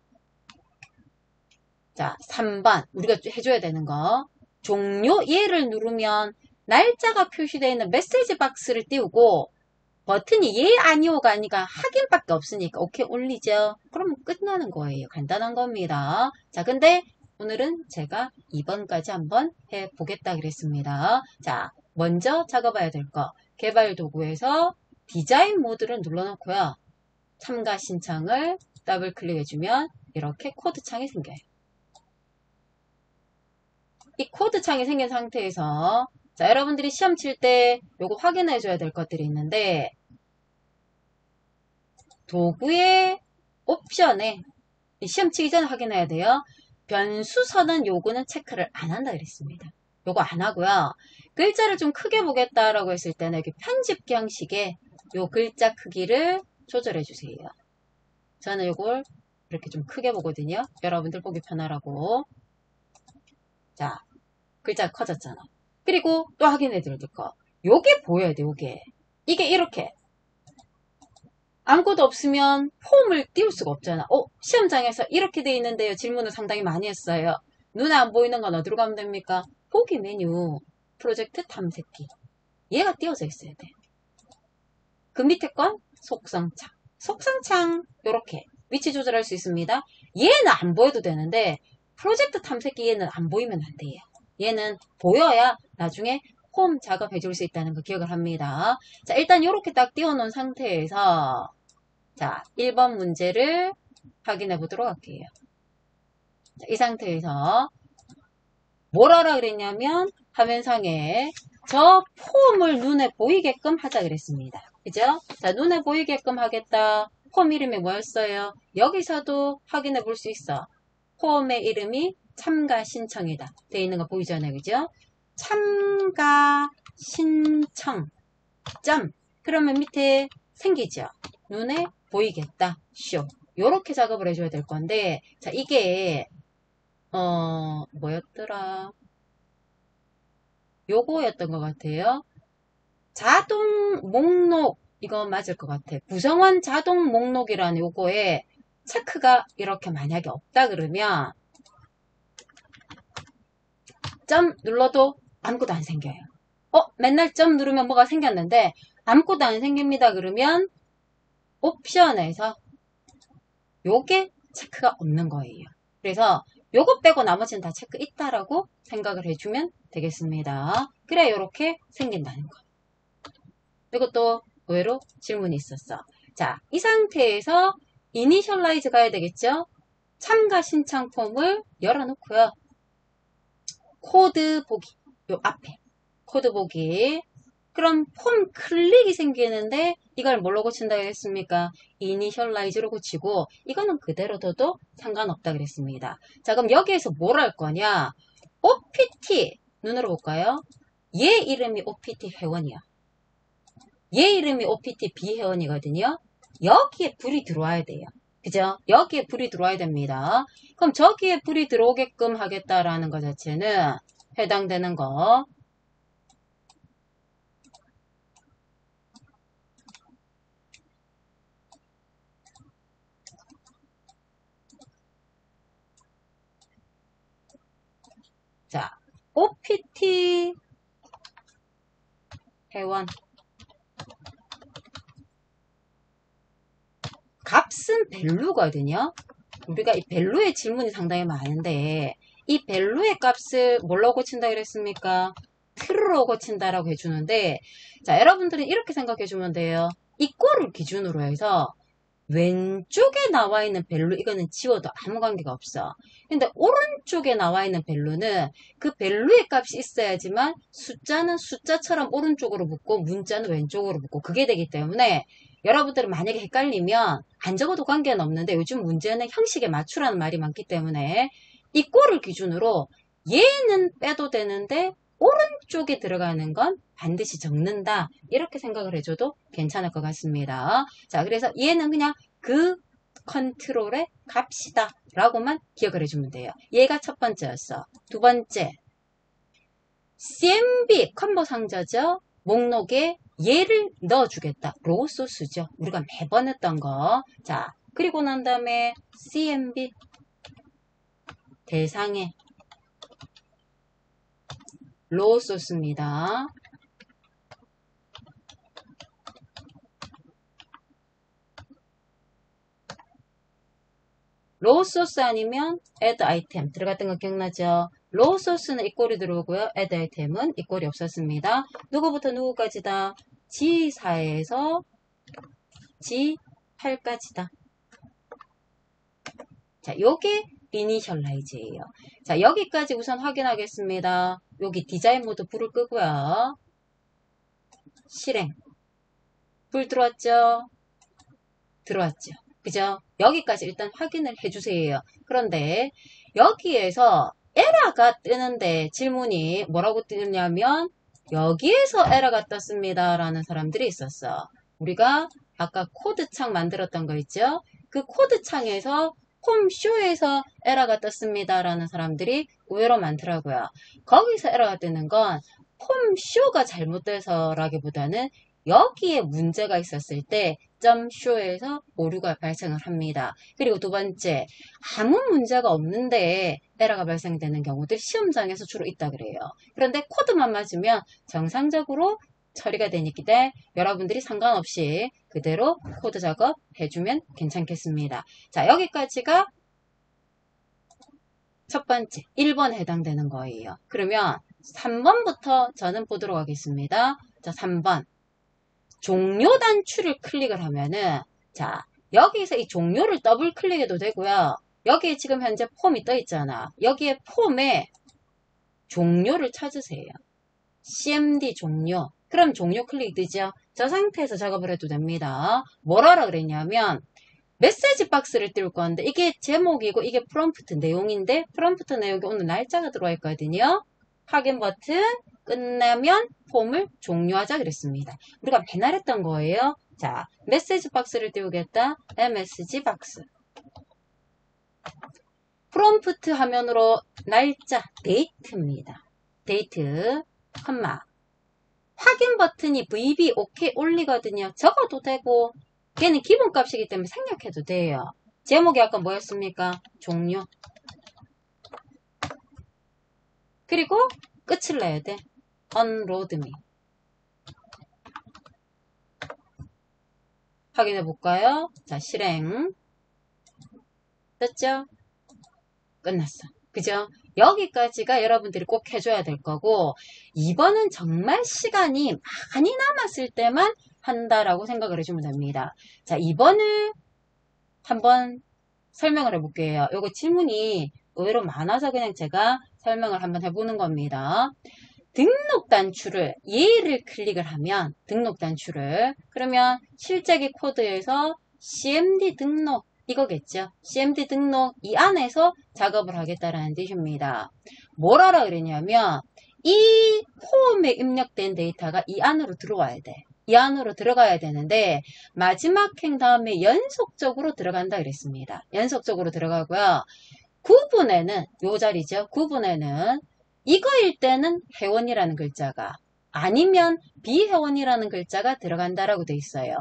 자 3번 우리가 해줘야 되는 거 종료 예를 누르면 날짜가 표시되어 있는 메시지 박스를 띄우고 버튼이 예 아니오가 아니가 확인밖에 없으니까 오케이 올리죠. 그러면 끝나는 거예요. 간단한 겁니다. 자 근데 오늘은 제가 2번까지 한번 해보겠다 그랬습니다. 자 먼저 작업해야 될 거 개발 도구에서 디자인 모드를 눌러놓고요. 참가 신청을 더블 클릭해주면 이렇게 코드 창이 생겨요. 이 코드 창이 생긴 상태에서 자 여러분들이 시험 칠 때 요거 확인해 줘야 될 것들이 있는데 도구의 옵션에 시험 치기 전에 확인해야 돼요. 변수선언 요구는 체크를 안 한다 그랬습니다. 요거 안 하고요. 글자를 좀 크게 보겠다라고 했을 때는 여기 편집기 형식에 요 글자 크기를 조절해 주세요. 저는 요걸 이렇게 좀 크게 보거든요. 여러분들 보기 편하라고. 자, 글자가 커졌잖아. 그리고 또 확인해 드릴 거. 요게 보여야 돼, 요게. 이게 이렇게. 아무것도 없으면 폼을 띄울 수가 없잖아. 시험장에서 이렇게 돼 있는데요. 질문을 상당히 많이 했어요. 눈에 안 보이는 건 어디로 가면 됩니까? 보기 메뉴, 프로젝트 탐색기. 얘가 띄워져 있어야 돼. 그 밑에 건 속성창. 속성창, 요렇게. 위치 조절할 수 있습니다. 얘는 안 보여도 되는데, 프로젝트 탐색기 얘는 안 보이면 안 돼요. 얘는 보여야 나중에 홈 작업해 줄 수 있다는 거 기억을 합니다. 자, 일단 이렇게 딱 띄워놓은 상태에서 자, 1번 문제를 확인해 보도록 할게요. 자, 이 상태에서 뭘 하라 그랬냐면 화면상에 저 폼을 눈에 보이게끔 하자 그랬습니다. 그죠? 자, 눈에 보이게끔 하겠다. 폼 이름이 뭐였어요? 여기서도 확인해 볼 수 있어. 폼의 이름이 참가 신청이다. 돼 있는 거 보이잖아요. 그죠? 참가 신청 점 그러면 밑에 생기죠. 눈에 보이겠다. 쇼. 요렇게 작업을 해줘야 될 건데 자 이게 뭐였더라? 요거였던 것 같아요. 자동 목록 이거 맞을 것 같아. 구성원 자동 목록이라는 요거에 체크가 이렇게 만약에 없다 그러면 점 눌러도 아무것도 안 생겨요. 맨날 점 누르면 뭐가 생겼는데 아무것도 안 생깁니다. 그러면 옵션에서 요게 체크가 없는 거예요. 그래서 요거 빼고 나머지는 다 체크 있다라고 생각을 해주면 되겠습니다. 그래 요렇게 생긴다는 거. 이것도 의외로 질문이 있었어. 자, 이 상태에서 이니셜라이즈 가야 되겠죠? 참가 신청 폼을 열어놓고요. 코드 보기, 요 앞에 코드 보기. 그럼 폼 클릭이 생기는데 이걸 뭘로 고친다 그랬습니까? 이니셜라이즈로 고치고 이거는 그대로 둬도 상관없다 그랬습니다. 자, 그럼 여기에서 뭘 할 거냐? OPT 눈으로 볼까요? 얘 이름이 OPT 회원이야. 얘 이름이 OPT 비회원이거든요. 여기에 불이 들어와야 돼요. 그죠? 여기에 불이 들어와야 됩니다. 그럼 저기에 불이 들어오게끔 하겠다라는 것 자체는 해당되는 거. 자, OPT 회원. 값은 밸류거든요. 우리가 이 밸류의 질문이 상당히 많은데 이 밸류의 값을 뭘로 고친다 그랬습니까? true로 고친다라고 해주는데 자, 여러분들은 이렇게 생각해 주면 돼요. 이꼴을 기준으로 해서 왼쪽에 나와 있는 밸류 이거는 지워도 아무 관계가 없어. 근데 오른쪽에 나와 있는 밸류는 그 밸류의 값이 있어야지만 숫자는 숫자처럼 오른쪽으로 붙고 문자는 왼쪽으로 붙고 그게 되기 때문에 여러분들은 만약에 헷갈리면 안 적어도 관계는 없는데 요즘 문제는 형식에 맞추라는 말이 많기 때문에 이 꼴을 기준으로 얘는 빼도 되는데 오른쪽에 들어가는 건 반드시 적는다. 이렇게 생각을 해줘도 괜찮을 것 같습니다. 자, 그래서 얘는 그냥 그 컨트롤의 값이다 라고만 기억을 해주면 돼요. 얘가 첫 번째였어. 두 번째, CMB 컴보 상자죠. 목록에 얘를 넣어주겠다. 로우 소스죠. 우리가 매번 했던 거. 자, 그리고 난 다음에 CMB 대상에 로우 소스입니다. 로우 소스 아니면 add item 들어갔던 거 기억나죠? 로우 소스는 이 꼴이 들어오고요. add item은 이 꼴이 없었습니다. 누구부터 누구까지다? G4에서 G8까지다. 자, 요게 이니셜라이즈예요. 자, 여기까지 우선 확인하겠습니다. 여기 디자인 모드 불을 끄고요. 실행. 불 들어왔죠? 들어왔죠? 그죠? 여기까지 일단 확인을 해주세요. 그런데 여기에서 에러가 뜨는데 질문이 뭐라고 뜨냐면 여기에서 에러가 떴습니다 라는 사람들이 있었어. 우리가 아까 코드창 만들었던 거 있죠? 그 코드창에서 홈쇼에서 에러가 떴습니다 라는 사람들이 의외로 많더라고요. 거기서 에러가 뜨는 건 홈쇼가 잘못돼서 라기보다는 여기에 문제가 있었을 때 .show에서 오류가 발생을 합니다. 그리고 두 번째, 아무 문제가 없는데 에러가 발생되는 경우들이 시험장에서 주로 있다 그래요. 그런데 코드만 맞으면 정상적으로 처리가 되니까 여러분들이 상관없이 그대로 코드 작업 해주면 괜찮겠습니다. 자, 여기까지가 첫 번째 1번에 해당되는 거예요. 그러면 3번부터 저는 보도록 하겠습니다. 자, 3번. 종료 단추를 클릭을 하면은 자, 여기서 이 종료를 더블 클릭해도 되고요. 여기에 지금 현재 폼이 떠 있잖아. 여기에 폼에 종료를 찾으세요. CMD 종료. 그럼 종료 클릭 되죠? 저 상태에서 작업을 해도 됩니다. 뭘 하라 그랬냐면 메시지 박스를 띄울 건데 이게 제목이고 이게 프롬프트 내용인데 프롬프트 내용에 오늘 날짜가 들어와 있거든요. 확인 버튼 끝나면 폼을 종료하자 그랬습니다. 우리가 맨날 했던 거예요. 자, 메시지 박스를 띄우겠다. MSG 박스. 프롬프트 화면으로 날짜, 데이트입니다. 데이트, 컴마. 확인 버튼이 VB OK 올리거든요. 적어도 되고 걔는 기본값이기 때문에 생략해도 돼요. 제목이 아까 뭐였습니까? 종료. 그리고 끝을 내야 돼. unload me. 확인해 볼까요? 자, 실행. 됐죠? 끝났어. 그죠? 여기까지가 여러분들이 꼭 해줘야 될 거고 2번은 정말 시간이 많이 남았을 때만 한다라고 생각을 해주면 됩니다. 자, 2번을 한번 설명을 해볼게요. 요거 질문이 의외로 많아서 그냥 제가 설명을 한번 해보는 겁니다. 등록 단추를 얘를 클릭을 하면 등록 단추를 그러면 실제기 코드에서 CMD 등록 이거겠죠. CMD 등록 이 안에서 작업을 하겠다라는 뜻입니다. 뭘 하라 그러냐면 이 폼에 입력된 데이터가 이 안으로 들어와야 돼. 이 안으로 들어가야 되는데 마지막 행 다음에 연속적으로 들어간다 그랬습니다. 연속적으로 들어가고요. 구분에는 요 자리죠. 구분에는 이거일 때는 회원이라는 글자가 아니면 비회원이라는 글자가 들어간다라고 돼 있어요.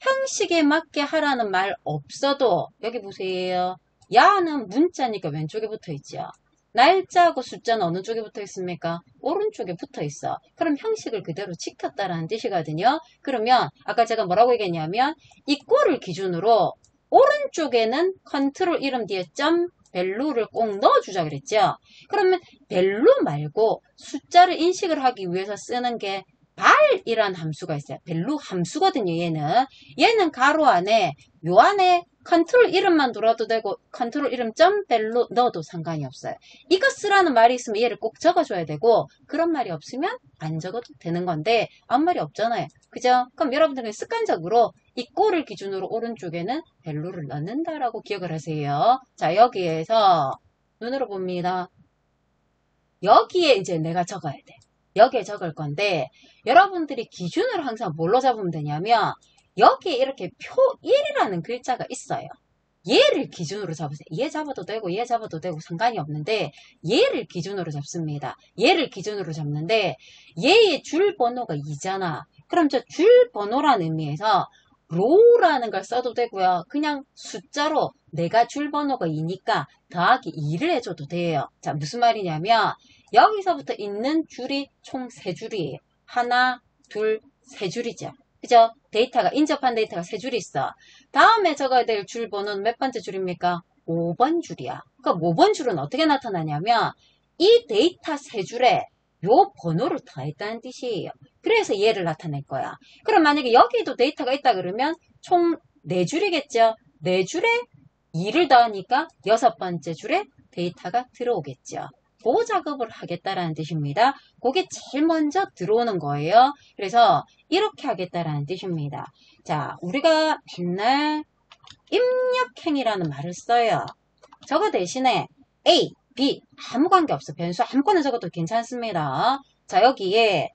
형식에 맞게 하라는 말 없어도 여기 보세요. 야는 문자니까 왼쪽에 붙어 있죠. 날짜하고 숫자는 어느 쪽에 붙어 있습니까? 오른쪽에 붙어 있어. 그럼 형식을 그대로 지켰다라는 뜻이거든요. 그러면 아까 제가 뭐라고 얘기했냐면 이 꼴을 기준으로 오른쪽에는 컨트롤 이름 뒤에 점 밸류를 꼭 넣어주자 그랬죠. 그러면 밸류 말고 숫자를 인식을 하기 위해서 쓰는 게 발이란 함수가 있어요. 밸류 함수거든요. 얘는 가로 안에 요 안에 컨트롤 이름만 들어도 되고 컨트롤 이름 점 밸류 넣어도 상관이 없어요. 이거 쓰라는 말이 있으면 얘를 꼭 적어줘야 되고 그런 말이 없으면 안 적어도 되는 건데 아무 말이 없잖아요. 그죠? 그럼 여러분들은 습관적으로 이 꼴을 기준으로 오른쪽에는 밸류를 넣는다라고 기억을 하세요. 자, 여기에서 눈으로 봅니다. 여기에 이제 내가 적어야 돼. 여기에 적을 건데 여러분들이 기준을 항상 뭘로 잡으면 되냐면 여기에 이렇게 표 1이라는 글자가 있어요. 얘를 기준으로 잡으세요. 얘 잡아도 되고 얘 잡아도 되고 상관이 없는데 얘를 기준으로 잡습니다. 얘를 기준으로 잡는데 얘의 줄 번호가 2잖아. 그럼 저 줄 번호라는 의미에서 로우라는 걸 써도 되고요. 그냥 숫자로 내가 줄 번호가 2니까 더하기 2를 해줘도 돼요. 자, 무슨 말이냐면 여기서부터 있는 줄이 총 3줄이에요. 하나, 둘, 3줄이죠. 그죠? 데이터가 인접한 데이터가 3줄이 있어. 다음에 적어야 될 줄 번호는 몇 번째 줄입니까? 5번 줄이야. 그럼 5번 줄은 어떻게 나타나냐면 이 데이터 3줄에 요 번호를 더했다는 뜻이에요. 그래서 얘를 나타낼 거야. 그럼 만약에 여기도 데이터가 있다 그러면 총 4줄이겠죠? 4줄에 2를 더하니까 6번째 줄에 데이터가 들어오겠죠. 그 작업을 하겠다라는 뜻입니다. 그게 제일 먼저 들어오는 거예요. 그래서 이렇게 하겠다라는 뜻입니다. 자, 우리가 맨날 입력행이라는 말을 써요. 저거 대신에 A, B 아무 관계없어. 변수 아무거나 적어도 괜찮습니다. 자, 여기에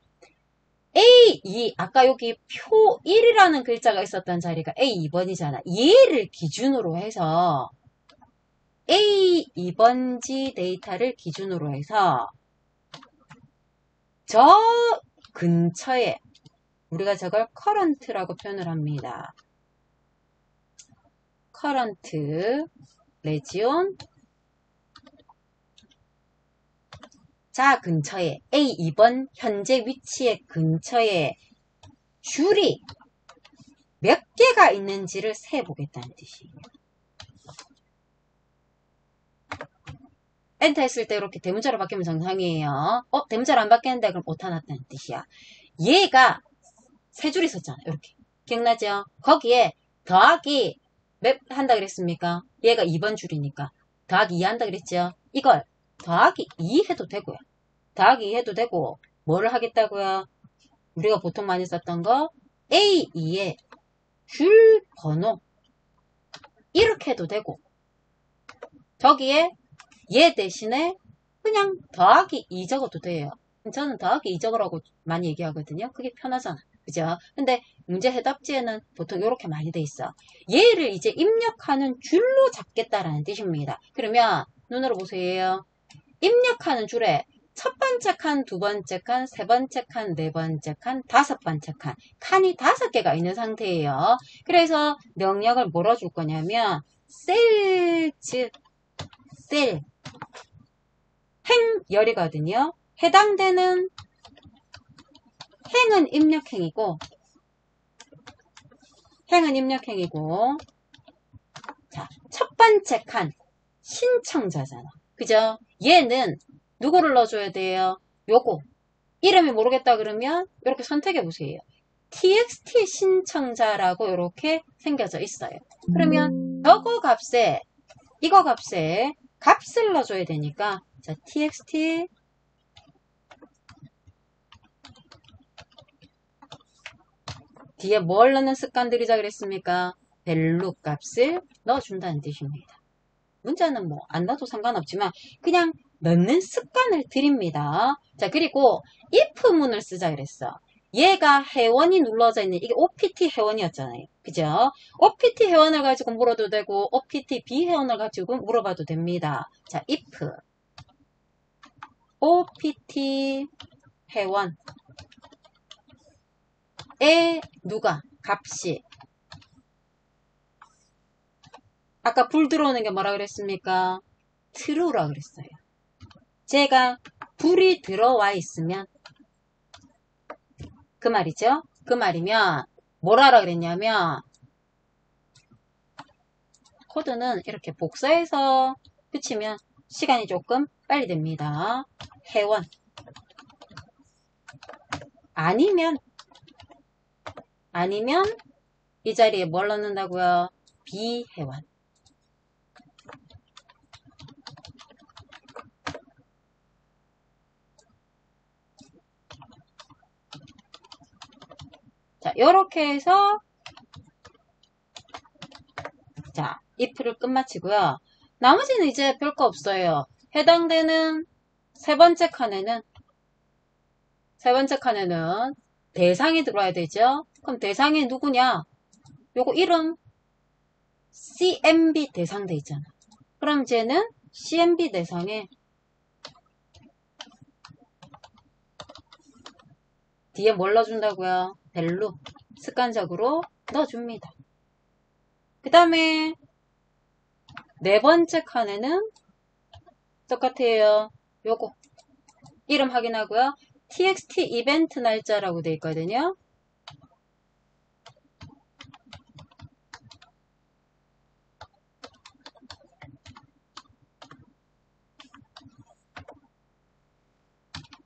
A, 2, 아까 여기 표 1이라는 글자가 있었던 자리가 A, 2번이잖아. 얘를 기준으로 해서 A, 2번지 데이터를 기준으로 해서 저 근처에 우리가 저걸 current라고 표현을 합니다. current, region 자 근처에 A, 2번 현재 위치의 근처에 줄이 몇 개가 있는지를 세보겠다는 뜻이에요. 엔터 했을 때 이렇게 대문자로 바뀌면 정상이에요. 대문자로 안 바뀌는데 그럼 오타 났다는 뜻이야. 얘가 3줄 있었잖아. 이렇게. 기억나죠? 거기에 더하기 몇 한다 그랬습니까? 얘가 2번 줄이니까 더하기 2 한다 그랬죠? 이걸 더하기 2 해도 되고요. 더하기 2 해도 되고 뭐를 하겠다고요? 우리가 보통 많이 썼던 거 A2의 줄 번호 이렇게 해도 되고 저기에 얘 대신에 그냥 더하기 2 적어도 돼요. 저는 더하기 2 적으라고 많이 얘기하거든요. 그게 편하잖아. 그죠? 근데 문제 해답지에는 보통 이렇게 많이 돼 있어. 얘를 이제 입력하는 줄로 잡겠다라는 뜻입니다. 그러면 눈으로 보세요. 입력하는 줄에 첫 번째 칸, 두 번째 칸, 세 번째 칸, 네 번째 칸, 다섯 번째 칸. 칸이 5개가 있는 상태예요. 그래서 명령을 뭐로 줄 거냐면 셀즈 셀 행열이거든요. 해당되는 행은 입력행이고 자, 첫 번째 칸 신청자잖아. 그죠? 얘는 누구를 넣어줘야 돼요? 요거 이름이 모르겠다 그러면 이렇게 선택해 보세요. txt 신청자라고 이렇게 생겨져 있어요. 그러면 저거 값에 이거 값에 값을 넣어줘야 되니까 자 txt 뒤에 뭘 넣는 습관들이자 그랬습니까? 밸류 값을 넣어준다는 뜻입니다. 문자는 뭐 안 넣어도 상관없지만 그냥 넣는 습관을 드립니다. 자 그리고 if문을 쓰자 그랬어. 얘가 회원이 눌러져 있는 이게 OPT 회원이었잖아요. 그죠? OPT 회원을 가지고 물어도 되고 OPT 비회원을 가지고 물어봐도 됩니다. 자 if OPT 회원에 누가 값이 아까 불 들어오는 게 뭐라 그랬습니까? true라 그랬어요. 제가 불이 들어와 있으면 그 말이죠. 그 말이면 뭐라라 그랬냐면 코드는 이렇게 복사해서 붙이면 시간이 조금 빨리 됩니다. 회원 아니면 이 자리에 뭘 넣는다고요? 비회원 자, 요렇게 해서 자, if를 끝마치고요. 나머지는 이제 별거 없어요. 해당되는 세 번째 칸에는 대상이 들어와야 되죠. 그럼 대상이 누구냐? 요거 이름 CMB 대상 돼 있잖아. 그럼 이제는 CMB 대상에 뒤에 뭘 넣어준다고요? 밸류 습관적으로 넣어줍니다. 그 다음에 네 번째 칸에는 똑같아요. 요거 이름 확인하고요. txt 이벤트 날짜라고 되어 있거든요.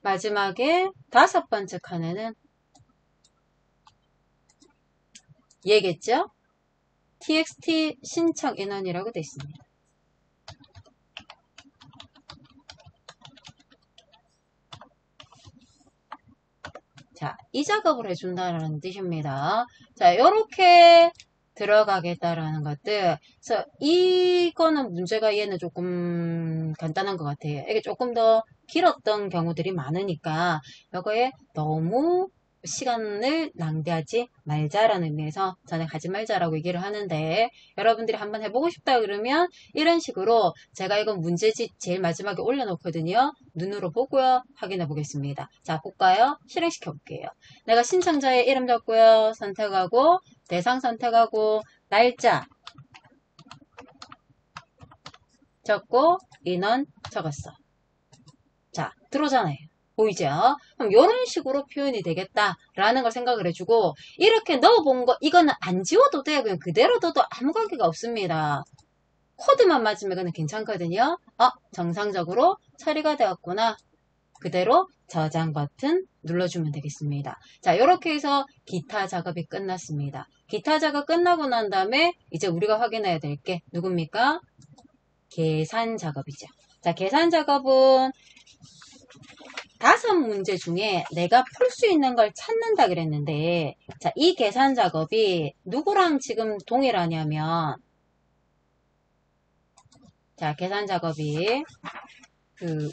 마지막에 다섯 번째 칸에는 얘겠죠? txt 신청 인원이라고 되어 있습니다. 자, 이 작업을 해준다는 뜻입니다. 자, 이렇게 들어가겠다라는 것들. 그래서 이거는 문제가 얘는 조금 간단한 것 같아요. 이게 조금 더 길었던 경우들이 많으니까 이거에 너무 시간을 낭비하지 말자라는 의미에서 저는 하지 말자라고 얘기를 하는데 여러분들이 한번 해보고 싶다 그러면 이런 식으로 제가 이건 문제집 제일 마지막에 올려놓거든요. 눈으로 보고요. 확인해 보겠습니다. 자, 볼까요? 실행시켜 볼게요. 내가 신청자의 이름 적고요. 선택하고 대상 선택하고 날짜 적고 인원 적었어. 자, 들어오잖아요. 보이죠? 그럼 이런 식으로 표현이 되겠다라는 걸 생각을 해주고 이렇게 넣어본 거 이거는 안 지워도 돼요. 그냥 그대로 둬도 아무 관계가 없습니다. 코드만 맞으면 그는 괜찮거든요. 정상적으로 처리가 되었구나. 그대로 저장 버튼 눌러주면 되겠습니다. 자, 이렇게 해서 기타 작업이 끝났습니다. 기타 작업 끝나고 난 다음에 이제 우리가 확인해야 될 게 누굽니까? 계산 작업이죠. 자, 계산 작업은 5문제 중에 내가 풀 수 있는 걸 찾는다 그랬는데 자, 이 계산 작업이 누구랑 지금 동일하냐면 자, 계산 작업이 그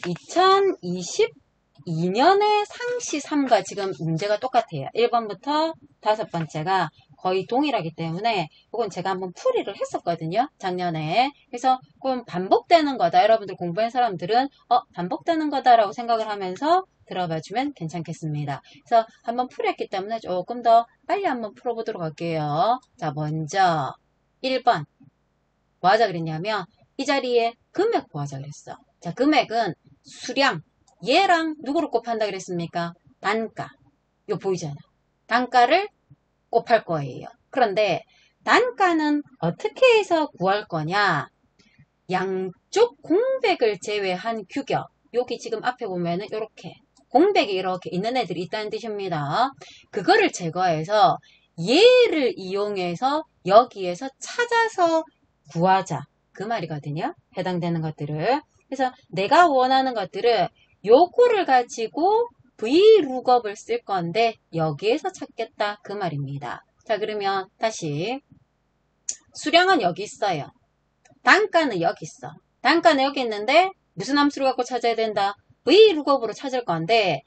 2022년의 상시 3과 지금 문제가 똑같아요. 1번부터 5번째가 거의 동일하기 때문에 이건 제가 한번 풀이를 했었거든요. 작년에. 그래서 그럼 반복되는 거다. 여러분들 공부한 사람들은 반복되는 거다라고 생각을 하면서 들어봐주면 괜찮겠습니다. 그래서 한번 풀이했기 때문에 조금 더 빨리 한번 풀어보도록 할게요. 자, 먼저 1번 뭐 하자 그랬냐면 이 자리에 금액 구하자 그랬어. 자, 금액은 수량 얘랑 누구를 곱한다 그랬습니까? 단가. 이거 보이잖아. 단가를 곱할 거예요. 그런데 단가는 어떻게 해서 구할 거냐? 양쪽 공백을 제외한 규격. 여기 지금 앞에 보면은 이렇게 공백이 이렇게 있는 애들이 있다는 뜻입니다. 그거를 제거해서 얘를 이용해서 여기에서 찾아서 구하자. 그 말이거든요. 해당되는 것들을. 그래서 내가 원하는 것들을 요거를 가지고 VLOOKUP을 쓸 건데 여기에서 찾겠다. 그 말입니다. 자, 그러면 다시 수량은 여기 있어요. 단가는 여기 있어. 단가는 여기 있는데 무슨 함수를 갖고 찾아야 된다? VLOOKUP으로 찾을 건데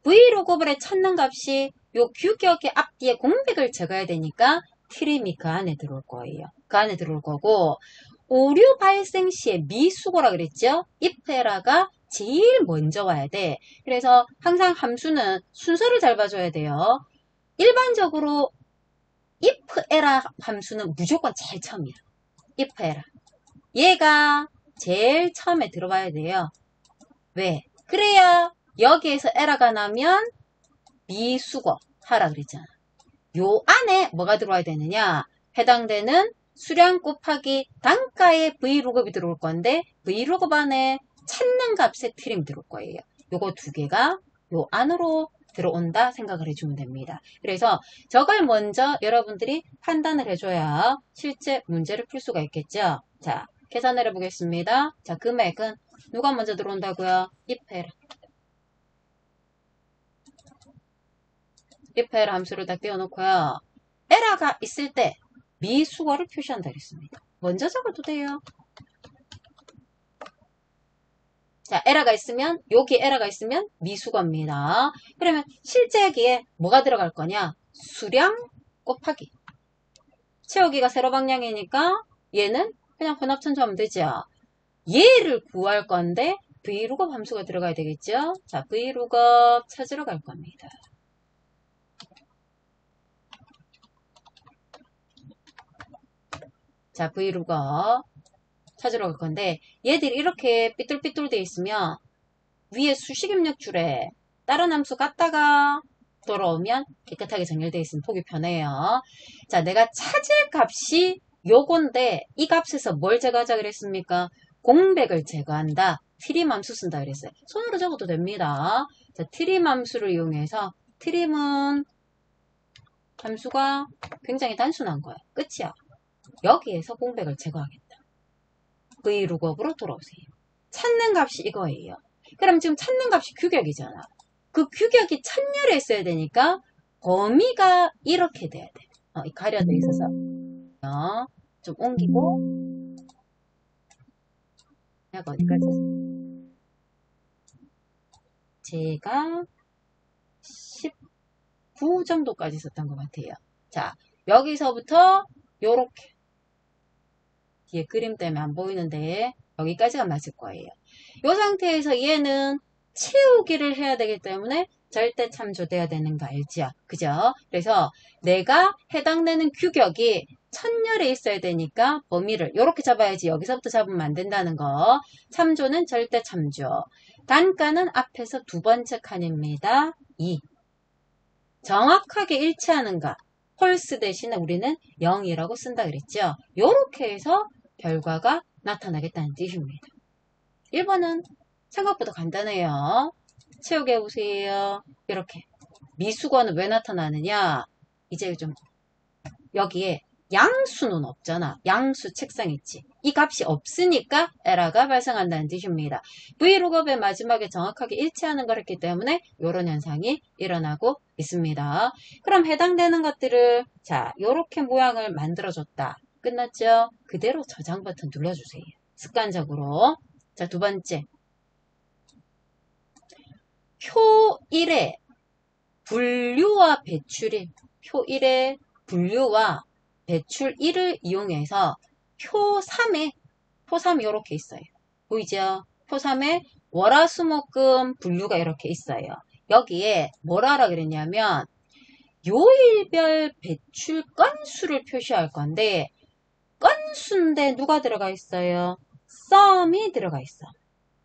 VLOOKUP을 찾는 값이 요 규격의 앞뒤에 공백을 적어야 되니까 트림이 그 안에 들어올 거예요. 그 안에 들어올 거고 오류 발생 시에 미수거라 그랬죠? if 에러가 제일 먼저 와야 돼. 그래서 항상 함수는 순서를 잘 봐줘야 돼요. 일반적으로 if 에러 함수는 무조건 제일 처음이야. if 에러. 얘가 제일 처음에 들어와야 돼요. 왜? 그래야 여기에서 에러가 나면 미수거 하라 그랬잖아. 요 안에 뭐가 들어와야 되느냐? 해당되는 수량 곱하기 단가의 VLOOKUP이 들어올 건데 VLOOKUP 안에 찾는 값의 트림 들어올 거예요. 요거 두 개가 요 안으로 들어온다 생각을 해주면 됩니다. 그래서 저걸 먼저 여러분들이 판단을 해줘야 실제 문제를 풀 수가 있겠죠. 자, 계산을 해보겠습니다. 자, 금액은 누가 먼저 들어온다고요? if 에러 함수를 딱 띄워놓고요. 에러가 있을 때 미수거를 표시한다 그랬습니다. 먼저 적어도 돼요. 자, 에러가 있으면 여기 에러가 있으면 미수거입니다. 그러면 실제 여기에 뭐가 들어갈 거냐? 수량 곱하기 채우기가 세로 방향이니까 얘는 그냥 혼합천조하면 되죠. 얘를 구할 건데 VLOOKUP 함수가 들어가야 되겠죠. 자, VLOOKUP 찾으러 갈 겁니다. 자, VLOOKUP 찾으러 갈 건데 얘들이 이렇게 삐뚤삐뚤 돼 있으면 위에 수식 입력줄에 다른 함수 갖다가 돌아오면 깨끗하게 정렬되어 있으면 보기 편해요. 자, 내가 찾을 값이 요건데 이 값에서 뭘 제거하자 그랬습니까? 공백을 제거한다. 트림 함수 쓴다 그랬어요. 손으로 적어도 됩니다. 자, 트림 함수를 이용해서 트림은 함수가 굉장히 단순한 거예요. 끝이야. 여기에서 공백을 제거하겠다. VLOOKUP으로 돌아오세요. 찾는 값이 이거예요. 그럼 지금 찾는 값이 규격이잖아. 그 규격이 천열에 있어야 되니까 범위가 이렇게 돼야 돼. 가려져 있어서 좀 옮기고 내가 어디까지 제가 19 정도까지 썼던 것 같아요. 자, 여기서부터 요렇게 뒤에 그림 때문에 안 보이는데 여기까지가 맞을 거예요. 이 상태에서 얘는 채우기를 해야 되기 때문에 절대 참조돼야 되는 거 알죠? 그죠? 그래서 내가 해당되는 규격이 천열에 있어야 되니까 범위를 이렇게 잡아야지 여기서부터 잡으면 안 된다는 거. 참조는 절대 참조. 단가는 앞에서 두 번째 칸입니다. 2. 정확하게 일치하는가? 홀스 대신에 우리는 0이라고 쓴다 그랬죠? 이렇게 해서 결과가 나타나겠다는 뜻입니다. 1번은 생각보다 간단해요. 채우게 해보세요. 이렇게. 미수거는 왜 나타나느냐? 이제 좀 여기에 양수는 없잖아. 양수 책상 있지. 이 값이 없으니까 에러가 발생한다는 뜻입니다. VLOOKUP의 마지막에 정확하게 일치하는 걸 했기 때문에 이런 현상이 일어나고 있습니다. 그럼 해당되는 것들을 자, 이렇게 모양을 만들어줬다. 끝났죠? 그대로 저장 버튼 눌러주세요. 습관적으로. 자, 두 번째. 표 1의 분류와 배출이 표 1의 분류와 배출 1을 이용해서 표 3이 이렇게 있어요. 보이죠? 표 3에 월화수목금 분류가 이렇게 있어요. 여기에 뭐라 하라 그랬냐면 요일별 배출 건수를 표시할 건데 건수인데 누가 들어가 있어요? 썸이 들어가 있어.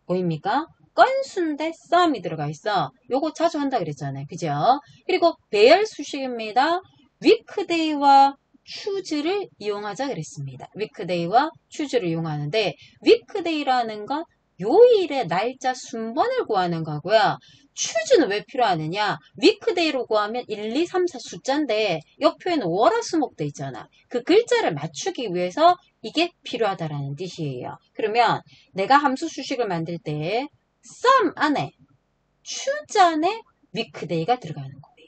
보입니까? 건수인데 썸이 들어가 있어. 요거 자주 한다 그랬잖아요. 그죠? 그리고 배열 수식입니다. 위크데이와 추즈를 이용하자 그랬습니다. 위크데이와 추즈를 이용하는데 위크데이라는 건 요일의 날짜 순번을 구하는 거고요. 추즈는 왜 필요하느냐? 위크데이로 구하면 1, 2, 3, 4 숫자인데 옆표에는 월화수목돼 있잖아. 그 글자를 맞추기 위해서 이게 필요하다라는 뜻이에요. 그러면 내가 함수 수식을 만들 때 sum 안에 추즈 안에 위크데이가 들어가는 거예요.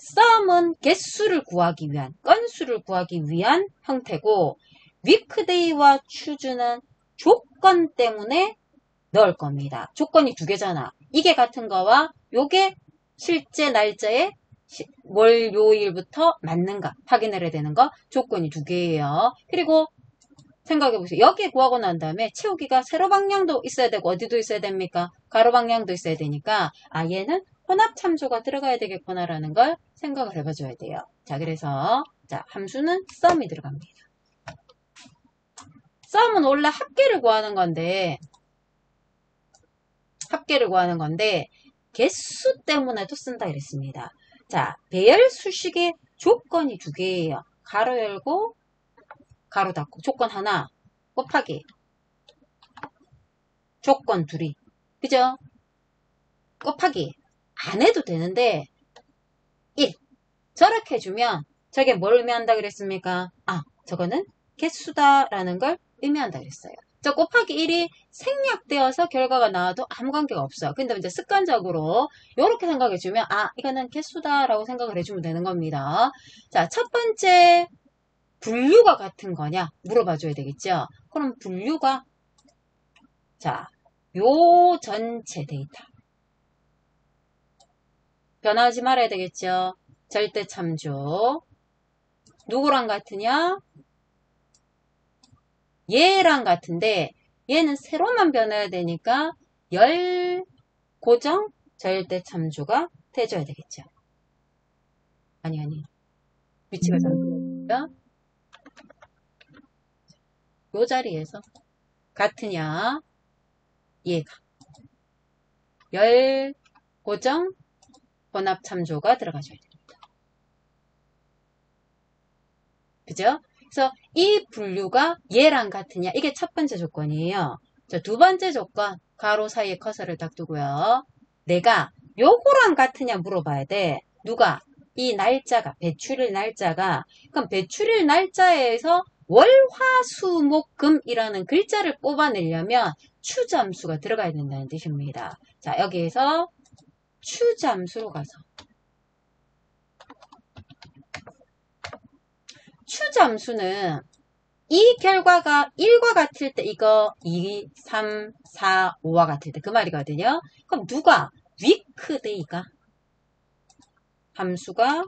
sum은 개수를 구하기 위한, 건수를 구하기 위한 형태고 위크데이와 추즈는 조건 때문에 넣을 겁니다. 조건이 두 개잖아. 이게 같은 거와 요게 실제 날짜에 월, 요일부터 맞는가 확인을 해야 되는 거 조건이 두 개예요. 그리고 생각해보세요. 여기에 구하고 난 다음에 채우기가 세로 방향도 있어야 되고 어디도 있어야 됩니까? 가로 방향도 있어야 되니까 얘는 혼합 참조가 들어가야 되겠구나라는 걸 생각을 해봐줘야 돼요. 자, 그래서 자 함수는 sum이 들어갑니다. sum은 원래 합계를 구하는 건데 개수 때문에도 쓴다 그랬습니다. 자, 배열 수식의 조건이 두 개예요. 가로 열고 가로 닫고 조건 하나 곱하기 조건 둘이 그죠? 곱하기 안 해도 되는데 1 저렇게 해주면 저게 뭘 의미한다 그랬습니까? 저거는 개수다라는 걸 의미한다 그랬어요. 저 곱하기 1이 생략되어서 결과가 나와도 아무 관계가 없어요. 근데 이제 습관적으로 이렇게 생각해주면 이거는 개수다라고 생각을 해주면 되는 겁니다. 자, 첫 번째 분류가 같은 거냐 물어봐줘야 되겠죠. 그럼 분류가 자, 요 전체 데이터 변하지 말아야 되겠죠. 절대 참조 누구랑 같으냐? 얘랑 같은데 얘는 세로만 변해야 되니까 열 고정 절대 참조가 돼줘야 되겠죠. 아니 위치가 잘못됐고요. 요 자리에서 같으냐 얘가 열 고정 혼합 참조가 들어가줘야 됩니다. 그죠? 그래서 이 분류가 얘랑 같으냐 이게 첫 번째 조건이에요. 자, 두 번째 조건 가로 사이에 커서를 딱 두고요. 내가 요거랑 같으냐 물어봐야 돼. 누가? 이 날짜가 배출일 날짜가 그럼 배출일 날짜에서 월화수목금이라는 글자를 뽑아내려면 추잠수가 들어가야 된다는 뜻입니다. 자, 여기에서 추잠수로 가서 추잠수는 이 결과가 1과 같을 때 이거 2, 3, 4, 5와 같을 때 그 말이거든요. 그럼 누가? 위크데이가 함수가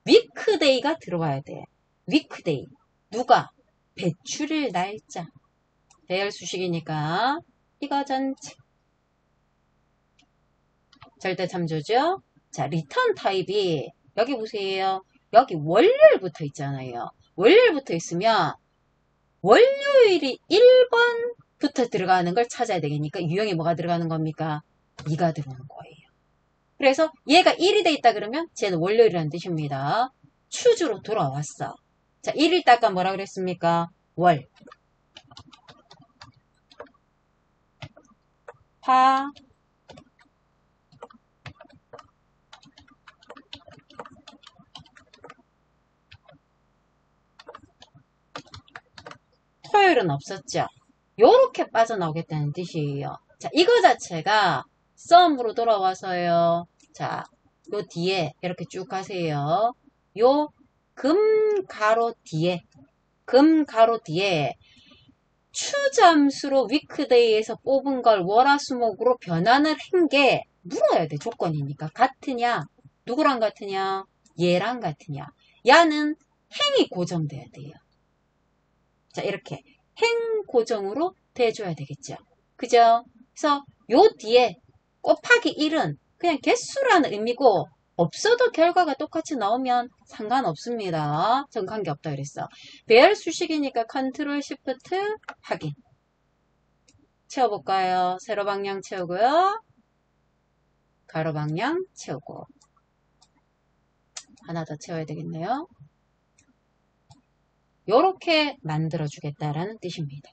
위크데이가 들어와야 돼. 위크데이 누가? 배출일 날짜 배열 수식이니까 이거 전체 절대 참조죠. 자, 리턴 타입이 여기 보세요. 여기 월요일 붙어 있잖아요. 월요일 붙어 있으면 월요일이 1번부터 들어가는 걸 찾아야 되겠니까 유형에 뭐가 들어가는 겁니까? 2가 들어오는 거예요. 그래서 얘가 1이 돼 있다 그러면 쟤는 월요일이라는 뜻입니다. 추주로 돌아왔어. 자, 1일 때 아까 뭐라 그랬습니까? 월. 화. 토요일은 없었죠. 요렇게 빠져나오겠다는 뜻이에요. 자, 이거 자체가 썸으로 돌아와서요. 자, 요 뒤에 이렇게 쭉 가세요. 요 금 가로 뒤에 추잠수로 위크데이에서 뽑은 걸 월화수목으로 변환을 한 게 물어야 돼. 조건이니까. 같으냐? 누구랑 같으냐? 얘랑 같으냐? 야는 행이 고정돼야 돼요. 자, 이렇게 행 고정으로 돼줘야 되겠죠. 그죠? 그래서 요 뒤에 곱하기 1은 그냥 개수라는 의미고 없어도 결과가 똑같이 나오면 상관없습니다. 전 관계없다 그랬어. 배열 수식이니까 컨트롤 시프트 확인. 채워볼까요? 세로 방향 채우고요. 가로 방향 채우고. 하나 더 채워야 되겠네요. 요렇게 만들어주겠다라는 뜻입니다.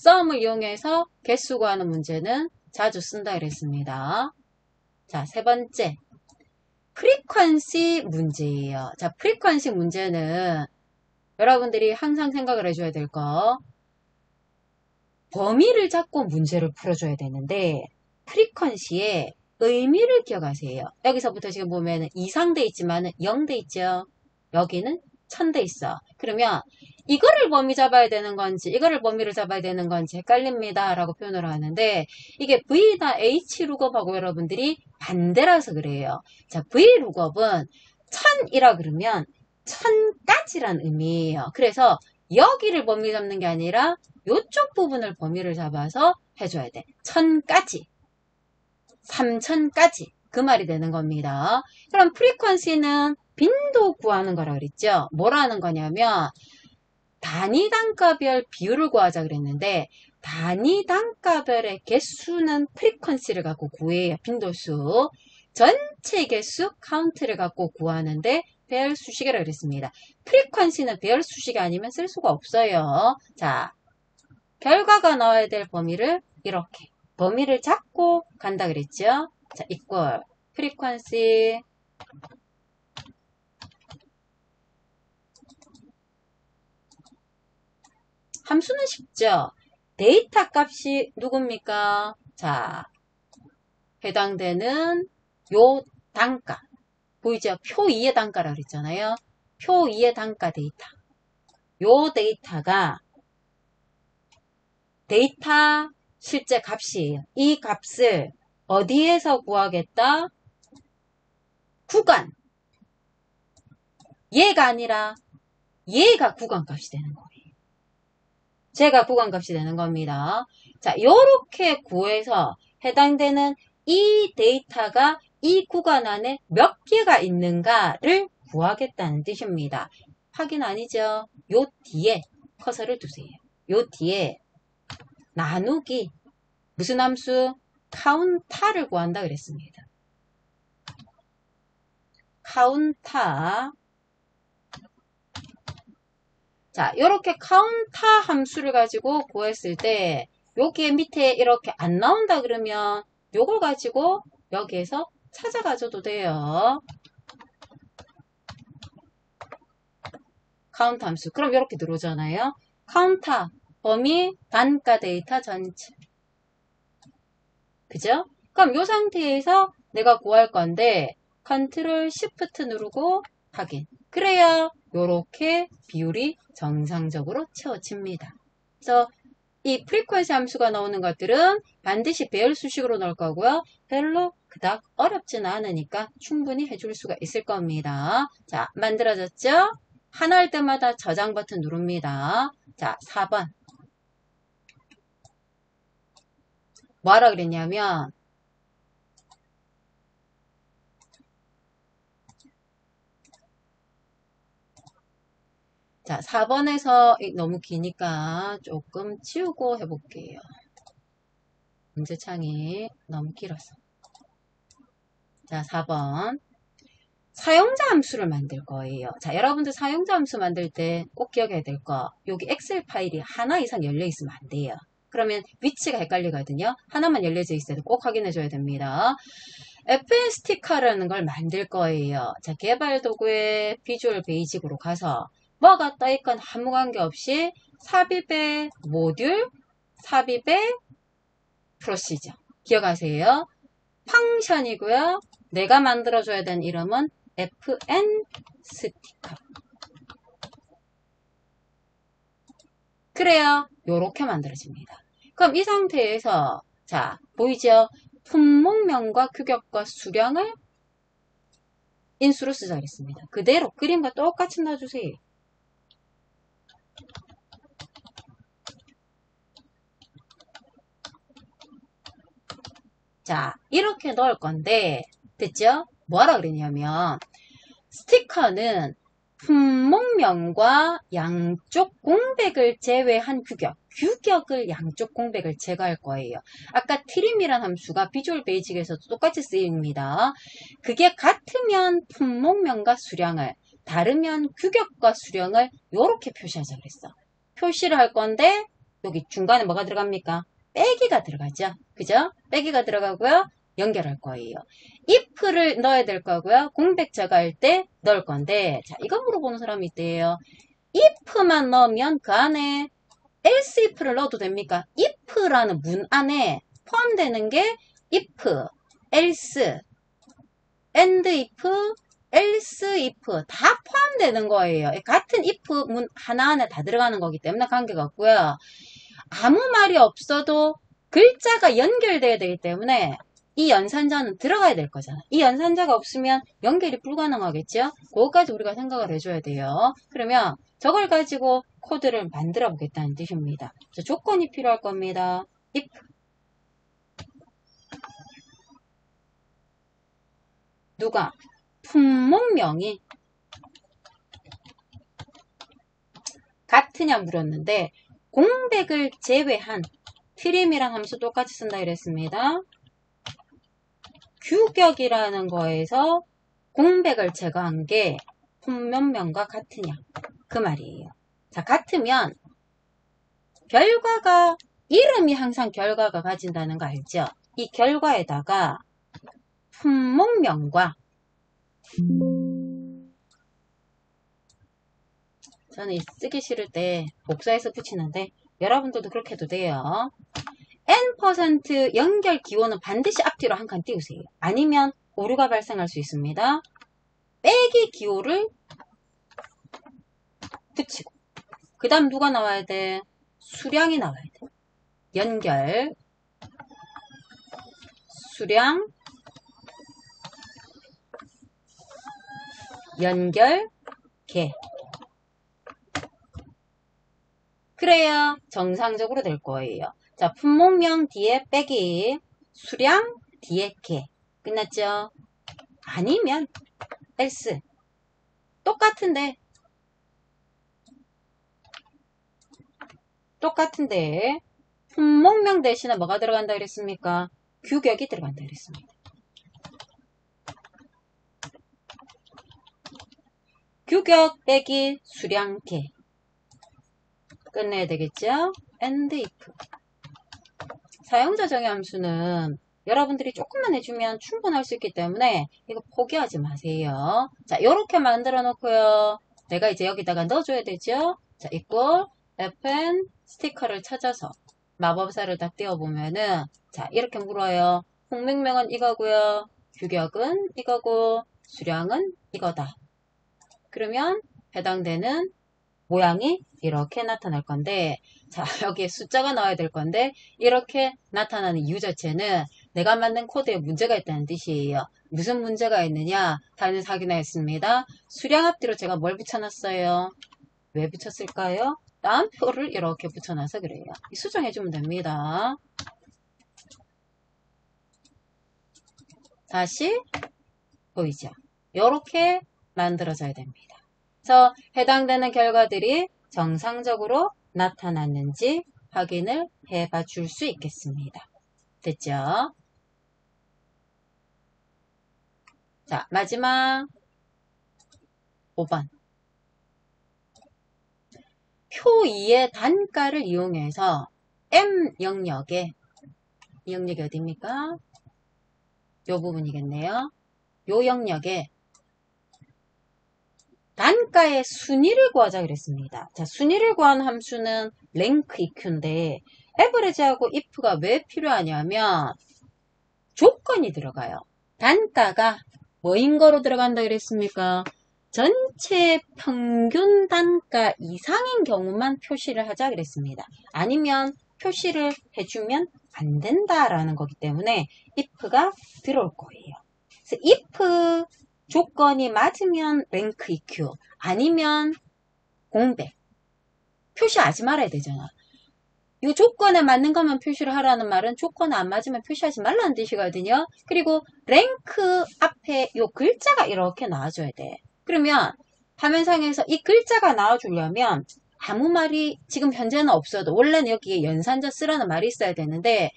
썸을 이용해서 개수 구하는 문제는 자주 쓴다 그랬습니다. 자, 세 번째. 프리퀀시 문제예요. 자, 프리퀀시 문제는 여러분들이 항상 생각을 해줘야 될 거. 범위를 잡고 문제를 풀어줘야 되는데 프리퀀시의 의미를 기억하세요. 여기서부터 지금 보면 이상 돼 있지만 0 돼 있죠. 여기는 1000 돼 있어. 그러면 이거를 범위 잡아야 되는 건지 이거를 범위를 잡아야 되는 건지 헷갈립니다 라고 표현을 하는데 이게 V나 H 룩업하고 여러분들이 반대라서 그래요. 자, V 룩업은 1000이라 그러면 1000까지란 의미예요. 그래서 여기를 범위 잡는 게 아니라 이쪽 부분을 범위를 잡아서 해줘야 돼. 1000까지 3000까지 그 말이 되는 겁니다. 그럼 프리퀀시는 빈도 구하는 거라 그랬죠. 뭐라는 거냐면 단위 단가별 비율을 구하자 그랬는데 단위 단가별의 개수는 프리퀀시를 갖고 구해요. 빈도수. 전체 개수 카운트를 갖고 구하는데 배열 수식이라고 그랬습니다. 프리퀀시는 배열 수식이 아니면 쓸 수가 없어요. 자, 결과가 나와야 될 범위를 이렇게 범위를 잡고 간다 그랬죠. 자, equal 프리퀀시 함수는 쉽죠. 데이터 값이 누굽니까? 자, 해당되는 요 단가 보이죠? 표 2의 단가라고 그랬잖아요. 표 2의 단가 데이터. 요 데이터가 데이터 실제 값이에요. 이 값을 어디에서 구하겠다? 구간. 얘가 아니라 얘가 구간 값이 되는 거예요. 제가 구간 값이 되는 겁니다. 자, 요렇게 구해서 해당되는 이 데이터가 이 구간 안에 몇 개가 있는가를 구하겠다는 뜻입니다. 확인 아니죠? 요 뒤에 커서를 두세요. 요 뒤에 나누기 무슨 함수? 카운타를 구한다 그랬습니다. 카운타. 자, 이렇게 카운타 함수를 가지고 구했을 때 여기에 밑에 이렇게 안 나온다 그러면 요걸 가지고 여기에서 찾아가줘도 돼요. 카운트 함수. 그럼 이렇게 들어오잖아요. 카운터 범위 단가 데이터 전체. 그죠? 그럼 이 상태에서 내가 구할 건데 컨트롤 시프트 누르고 확인. 그래야 이렇게 비율이 정상적으로 채워집니다. 그래서 이 프리퀀시 함수가 나오는 것들은 반드시 배열 수식으로 넣을 거고요. 별로 그닥 어렵지는 않으니까 충분히 해줄 수가 있을 겁니다. 자, 만들어졌죠? 하나 할 때마다 저장 버튼 누릅니다. 자, 4번. 뭐하라 그랬냐면 자, 4번에서 너무 기니까 조금 치우고 해볼게요. 문제창이 너무 길어서. 자, 4번. 사용자 함수를 만들 거예요. 자, 여러분들 사용자 함수 만들 때 꼭 기억해야 될 거. 여기 엑셀 파일이 하나 이상 열려 있으면 안 돼요. 그러면 위치가 헷갈리거든요. 하나만 열려져 있어야 돼. 꼭 확인해 줘야 됩니다. FN 스티커라는 걸 만들 거예요. 자, 개발 도구의 비주얼 베이직으로 가서 뭐가 떠있건 아무 관계없이 삽입의 모듈, 삽입의 프로시저. 기억하세요. 펑션이고요. 내가 만들어줘야 되는 이름은 FN 스티커. 그래야 요렇게 만들어집니다. 그럼 이 상태에서 자, 보이죠? 품목명과 규격과 수량을 인수로 쓰자 그랬습니다. 그대로 그림과 똑같이 넣어주세요. 자, 이렇게 넣을 건데 됐죠? 뭐하라 그랬냐면 스티커는 품목명과 양쪽 공백을 제외한 규격을 양쪽 공백을 제거할 거예요. 아까 트림이란 함수가 비주얼 베이직에서도 똑같이 쓰입니다. 그게 같으면 품목명과 수량을, 다르면 규격과 수량을 이렇게 표시하자 그랬어. 표시를 할 건데 여기 중간에 뭐가 들어갑니까? 빼기가 들어가죠. 그죠? 빼기가 들어가고요. 연결할 거예요. if를 넣어야 될 거고요. 공백 제거할 때 넣을 건데, 자, 이거 물어보는 사람이 있대요. if만 넣으면 그 안에 else if를 넣어도 됩니까? if라는 문 안에 포함되는 게 if, else, and if, else if 다 포함되는 거예요. 같은 if 문 하나 안에 다 들어가는 거기 때문에 관계가 없고요. 아무 말이 없어도 글자가 연결돼야 되기 때문에 이 연산자는 들어가야 될 거잖아. 이 연산자가 없으면 연결이 불가능하겠죠? 그거까지 우리가 생각을 해줘야 돼요. 그러면 저걸 가지고 코드를 만들어 보겠다는 뜻입니다. 조건이 필요할 겁니다. if 누가? 품목명이 같으냐 물었는데 공백을 제외한 트림이란 함수 똑같이 쓴다 이랬습니다. 규격이라는 거에서 공백을 제거한 게 품목명과 같으냐 그 말이에요. 자, 같으면 결과가 이름이 항상 결과가 가진다는 거 알죠? 이 결과에다가 품목명과 저는 쓰기 싫을 때 복사해서 붙이는데 여러분들도 그렇게 해도 돼요. n% 연결 기호는 반드시 앞뒤로 한 칸 띄우세요. 아니면 오류가 발생할 수 있습니다. 빼기 기호를 붙이고 그 다음 누가 나와야 돼? 수량이 나와야 돼. 연결 수량 연결 개 그래야 정상적으로 될 거예요. 자, 품목명 뒤에 빼기 수량 뒤에 개 끝났죠? 아니면 else 똑같은데 품목명 대신에 뭐가 들어간다 그랬습니까? 규격이 들어간다 그랬습니다. 규격 빼기 수량 개 끝내야 되겠죠? and if 사용자 정의 함수는 여러분들이 조금만 해주면 충분할 수 있기 때문에 이거 포기하지 마세요. 자, 이렇게 만들어 놓고요. 내가 이제 여기다가 넣어줘야 되죠? 자, equal fn 스티커를 찾아서 마법사를 다 띄워보면은 자, 이렇게 물어요. 공명명은 이거고요. 규격은 이거고 수량은 이거다. 그러면 해당되는 모양이 이렇게 나타날 건데 자, 여기에 숫자가 나와야 될 건데 이렇게 나타나는 이유 자체는 내가 만든 코드에 문제가 있다는 뜻이에요. 무슨 문제가 있느냐? 다른 확인하였습니다. 수량 앞뒤로 제가 뭘 붙여놨어요? 왜 붙였을까요? 따옴표를 이렇게 붙여놔서 그래요. 수정해주면 됩니다. 다시 보이죠? 이렇게 만들어져야 됩니다. 그래서 해당되는 결과들이 정상적으로 나타났는지 확인을 해봐 줄 수 있겠습니다. 됐죠? 자, 마지막 5번. 표 2의 단가를 이용해서 M 영역에 이 영역이 어디입니까? 요 부분이겠네요. 요 영역에 단가의 순위를 구하자 그랬습니다. 자, 순위를 구하는 함수는 rank EQ인데 average하고 if가 왜 필요하냐면 조건이 들어가요. 단가가 뭐인 거로 들어간다 그랬습니까? 전체 평균 단가 이상인 경우만 표시를 하자 그랬습니다. 아니면 표시를 해주면 안 된다라는 거기 때문에 if가 들어올 거예요. 그래서 if 조건이 맞으면 rank EQ 아니면 공백 표시하지 말아야 되잖아. 이 조건에 맞는 것만 표시를 하라는 말은 조건에 안 맞으면 표시하지 말라는 뜻이거든요. 그리고 rank 앞에 이 글자가 이렇게 나와줘야 돼. 그러면 화면상에서 이 글자가 나와주려면 아무 말이 지금 현재는 없어도 원래는 여기에 연산자 쓰라는 말이 있어야 되는데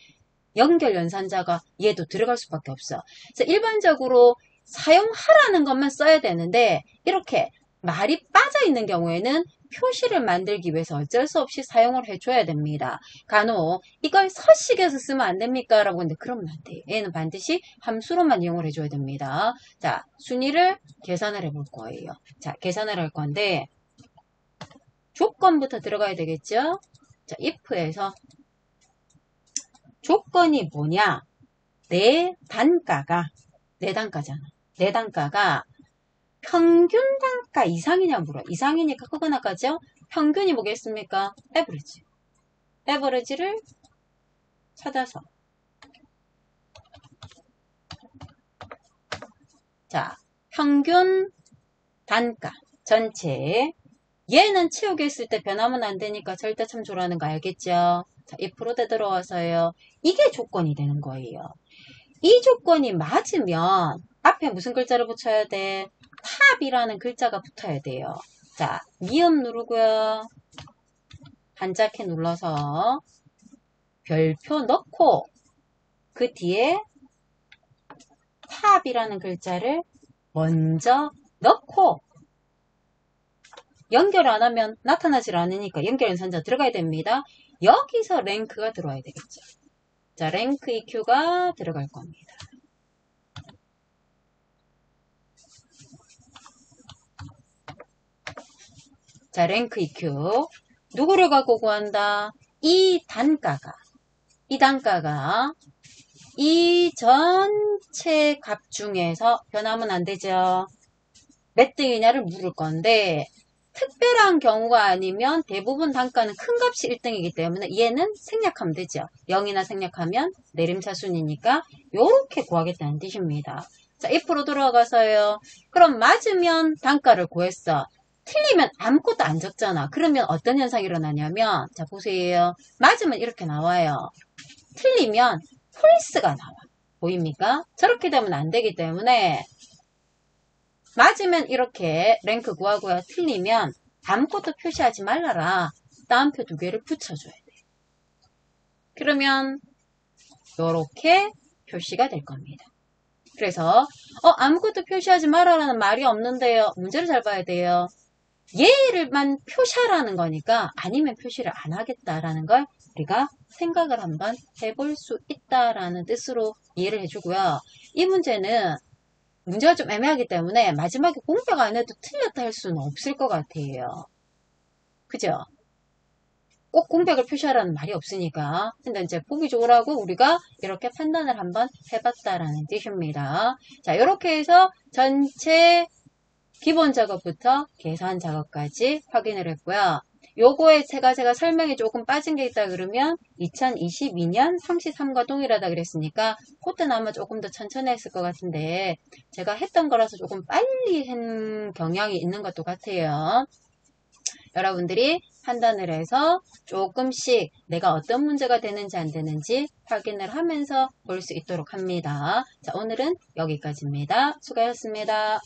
연결 연산자가 얘도 들어갈 수밖에 없어. 그래서 일반적으로 사용하라는 것만 써야 되는데 이렇게 말이 빠져 있는 경우에는 표시를 만들기 위해서 어쩔 수 없이 사용을 해줘야 됩니다. 간혹 이걸 서식에서 쓰면 안 됩니까? 라고 하는데 그러면 안 돼요. 얘는 반드시 함수로만 이용을 해줘야 됩니다. 자, 순위를 계산을 해볼 거예요. 자, 계산을 할 건데 조건부터 들어가야 되겠죠? 자, if에서 조건이 뭐냐? 내 단가잖아. 내 단가가 평균 단가 이상이냐 물어. 이상이니까 그거 나가죠? 평균이 뭐겠습니까? 에버리지. 에버리지를 찾아서. 자, 평균 단가 전체. 얘는 채우기 했을 때 변하면 안 되니까 절대 참조라는 거 알겠죠? 자, if로 들어와서요. 이게 조건이 되는 거예요. 이 조건이 맞으면 앞에 무슨 글자를 붙여야 돼? 탑이라는 글자가 붙어야 돼요. 자, 미음 누르고요. 한자키 눌러서 별표 넣고 그 뒤에 탑이라는 글자를 먼저 넣고 연결 안 하면 나타나질 않으니까 연결 연산자 들어가야 됩니다. 여기서 랭크가 들어와야 되겠죠. 자, 랭크 EQ가 들어갈 겁니다. 자, 랭크 EQ. 누구를 갖고 구한다? 이 단가가 이 전체 값 중에서 변하면 안 되죠. 몇 등이냐를 물을 건데 특별한 경우가 아니면 대부분 단가는 큰 값이 1등이기 때문에 얘는 생략하면 되죠. 0이나 생략하면 내림차순이니까 요렇게 구하겠다는 뜻입니다. 자, if로 들어가서요. 그럼 맞으면 단가를 구했어. 틀리면 아무것도 안 적잖아. 그러면 어떤 현상이 일어나냐면 자, 보세요. 맞으면 이렇게 나와요. 틀리면 폴스가 나와. 보입니까? 저렇게 되면 안 되기 때문에 맞으면 이렇게 랭크 구하고요. 틀리면 아무것도 표시하지 말라라. 따옴표 2개를 붙여줘야 돼. 그러면 이렇게 표시가 될 겁니다. 그래서 아무것도 표시하지 말아라는 말이 없는데요. 문제를 잘 봐야 돼요. 얘를만 표시하라는 거니까 아니면 표시를 안 하겠다라는 걸 우리가 생각을 한번 해볼 수 있다라는 뜻으로 이해를 해주고요. 이 문제는 문제가 좀 애매하기 때문에 마지막에 공백 안 해도 틀렸다 할 수는 없을 것 같아요. 그죠? 꼭 공백을 표시하라는 말이 없으니까. 근데 이제 보기 좋으라고 우리가 이렇게 판단을 한번 해봤다라는 뜻입니다. 자, 이렇게 해서 전체 기본 작업부터 계산 작업까지 확인을 했고요. 요거에 제가 설명이 조금 빠진 게 있다 그러면 2022년 상시3과 동일하다 그랬으니까 그때는 아마 조금 더 천천히 했을 것 같은데 제가 했던 거라서 조금 빨리 한 경향이 있는 것도 같아요. 여러분들이 판단을 해서 조금씩 내가 어떤 문제가 되는지 안 되는지 확인을 하면서 볼 수 있도록 합니다. 자, 오늘은 여기까지입니다. 수고하셨습니다.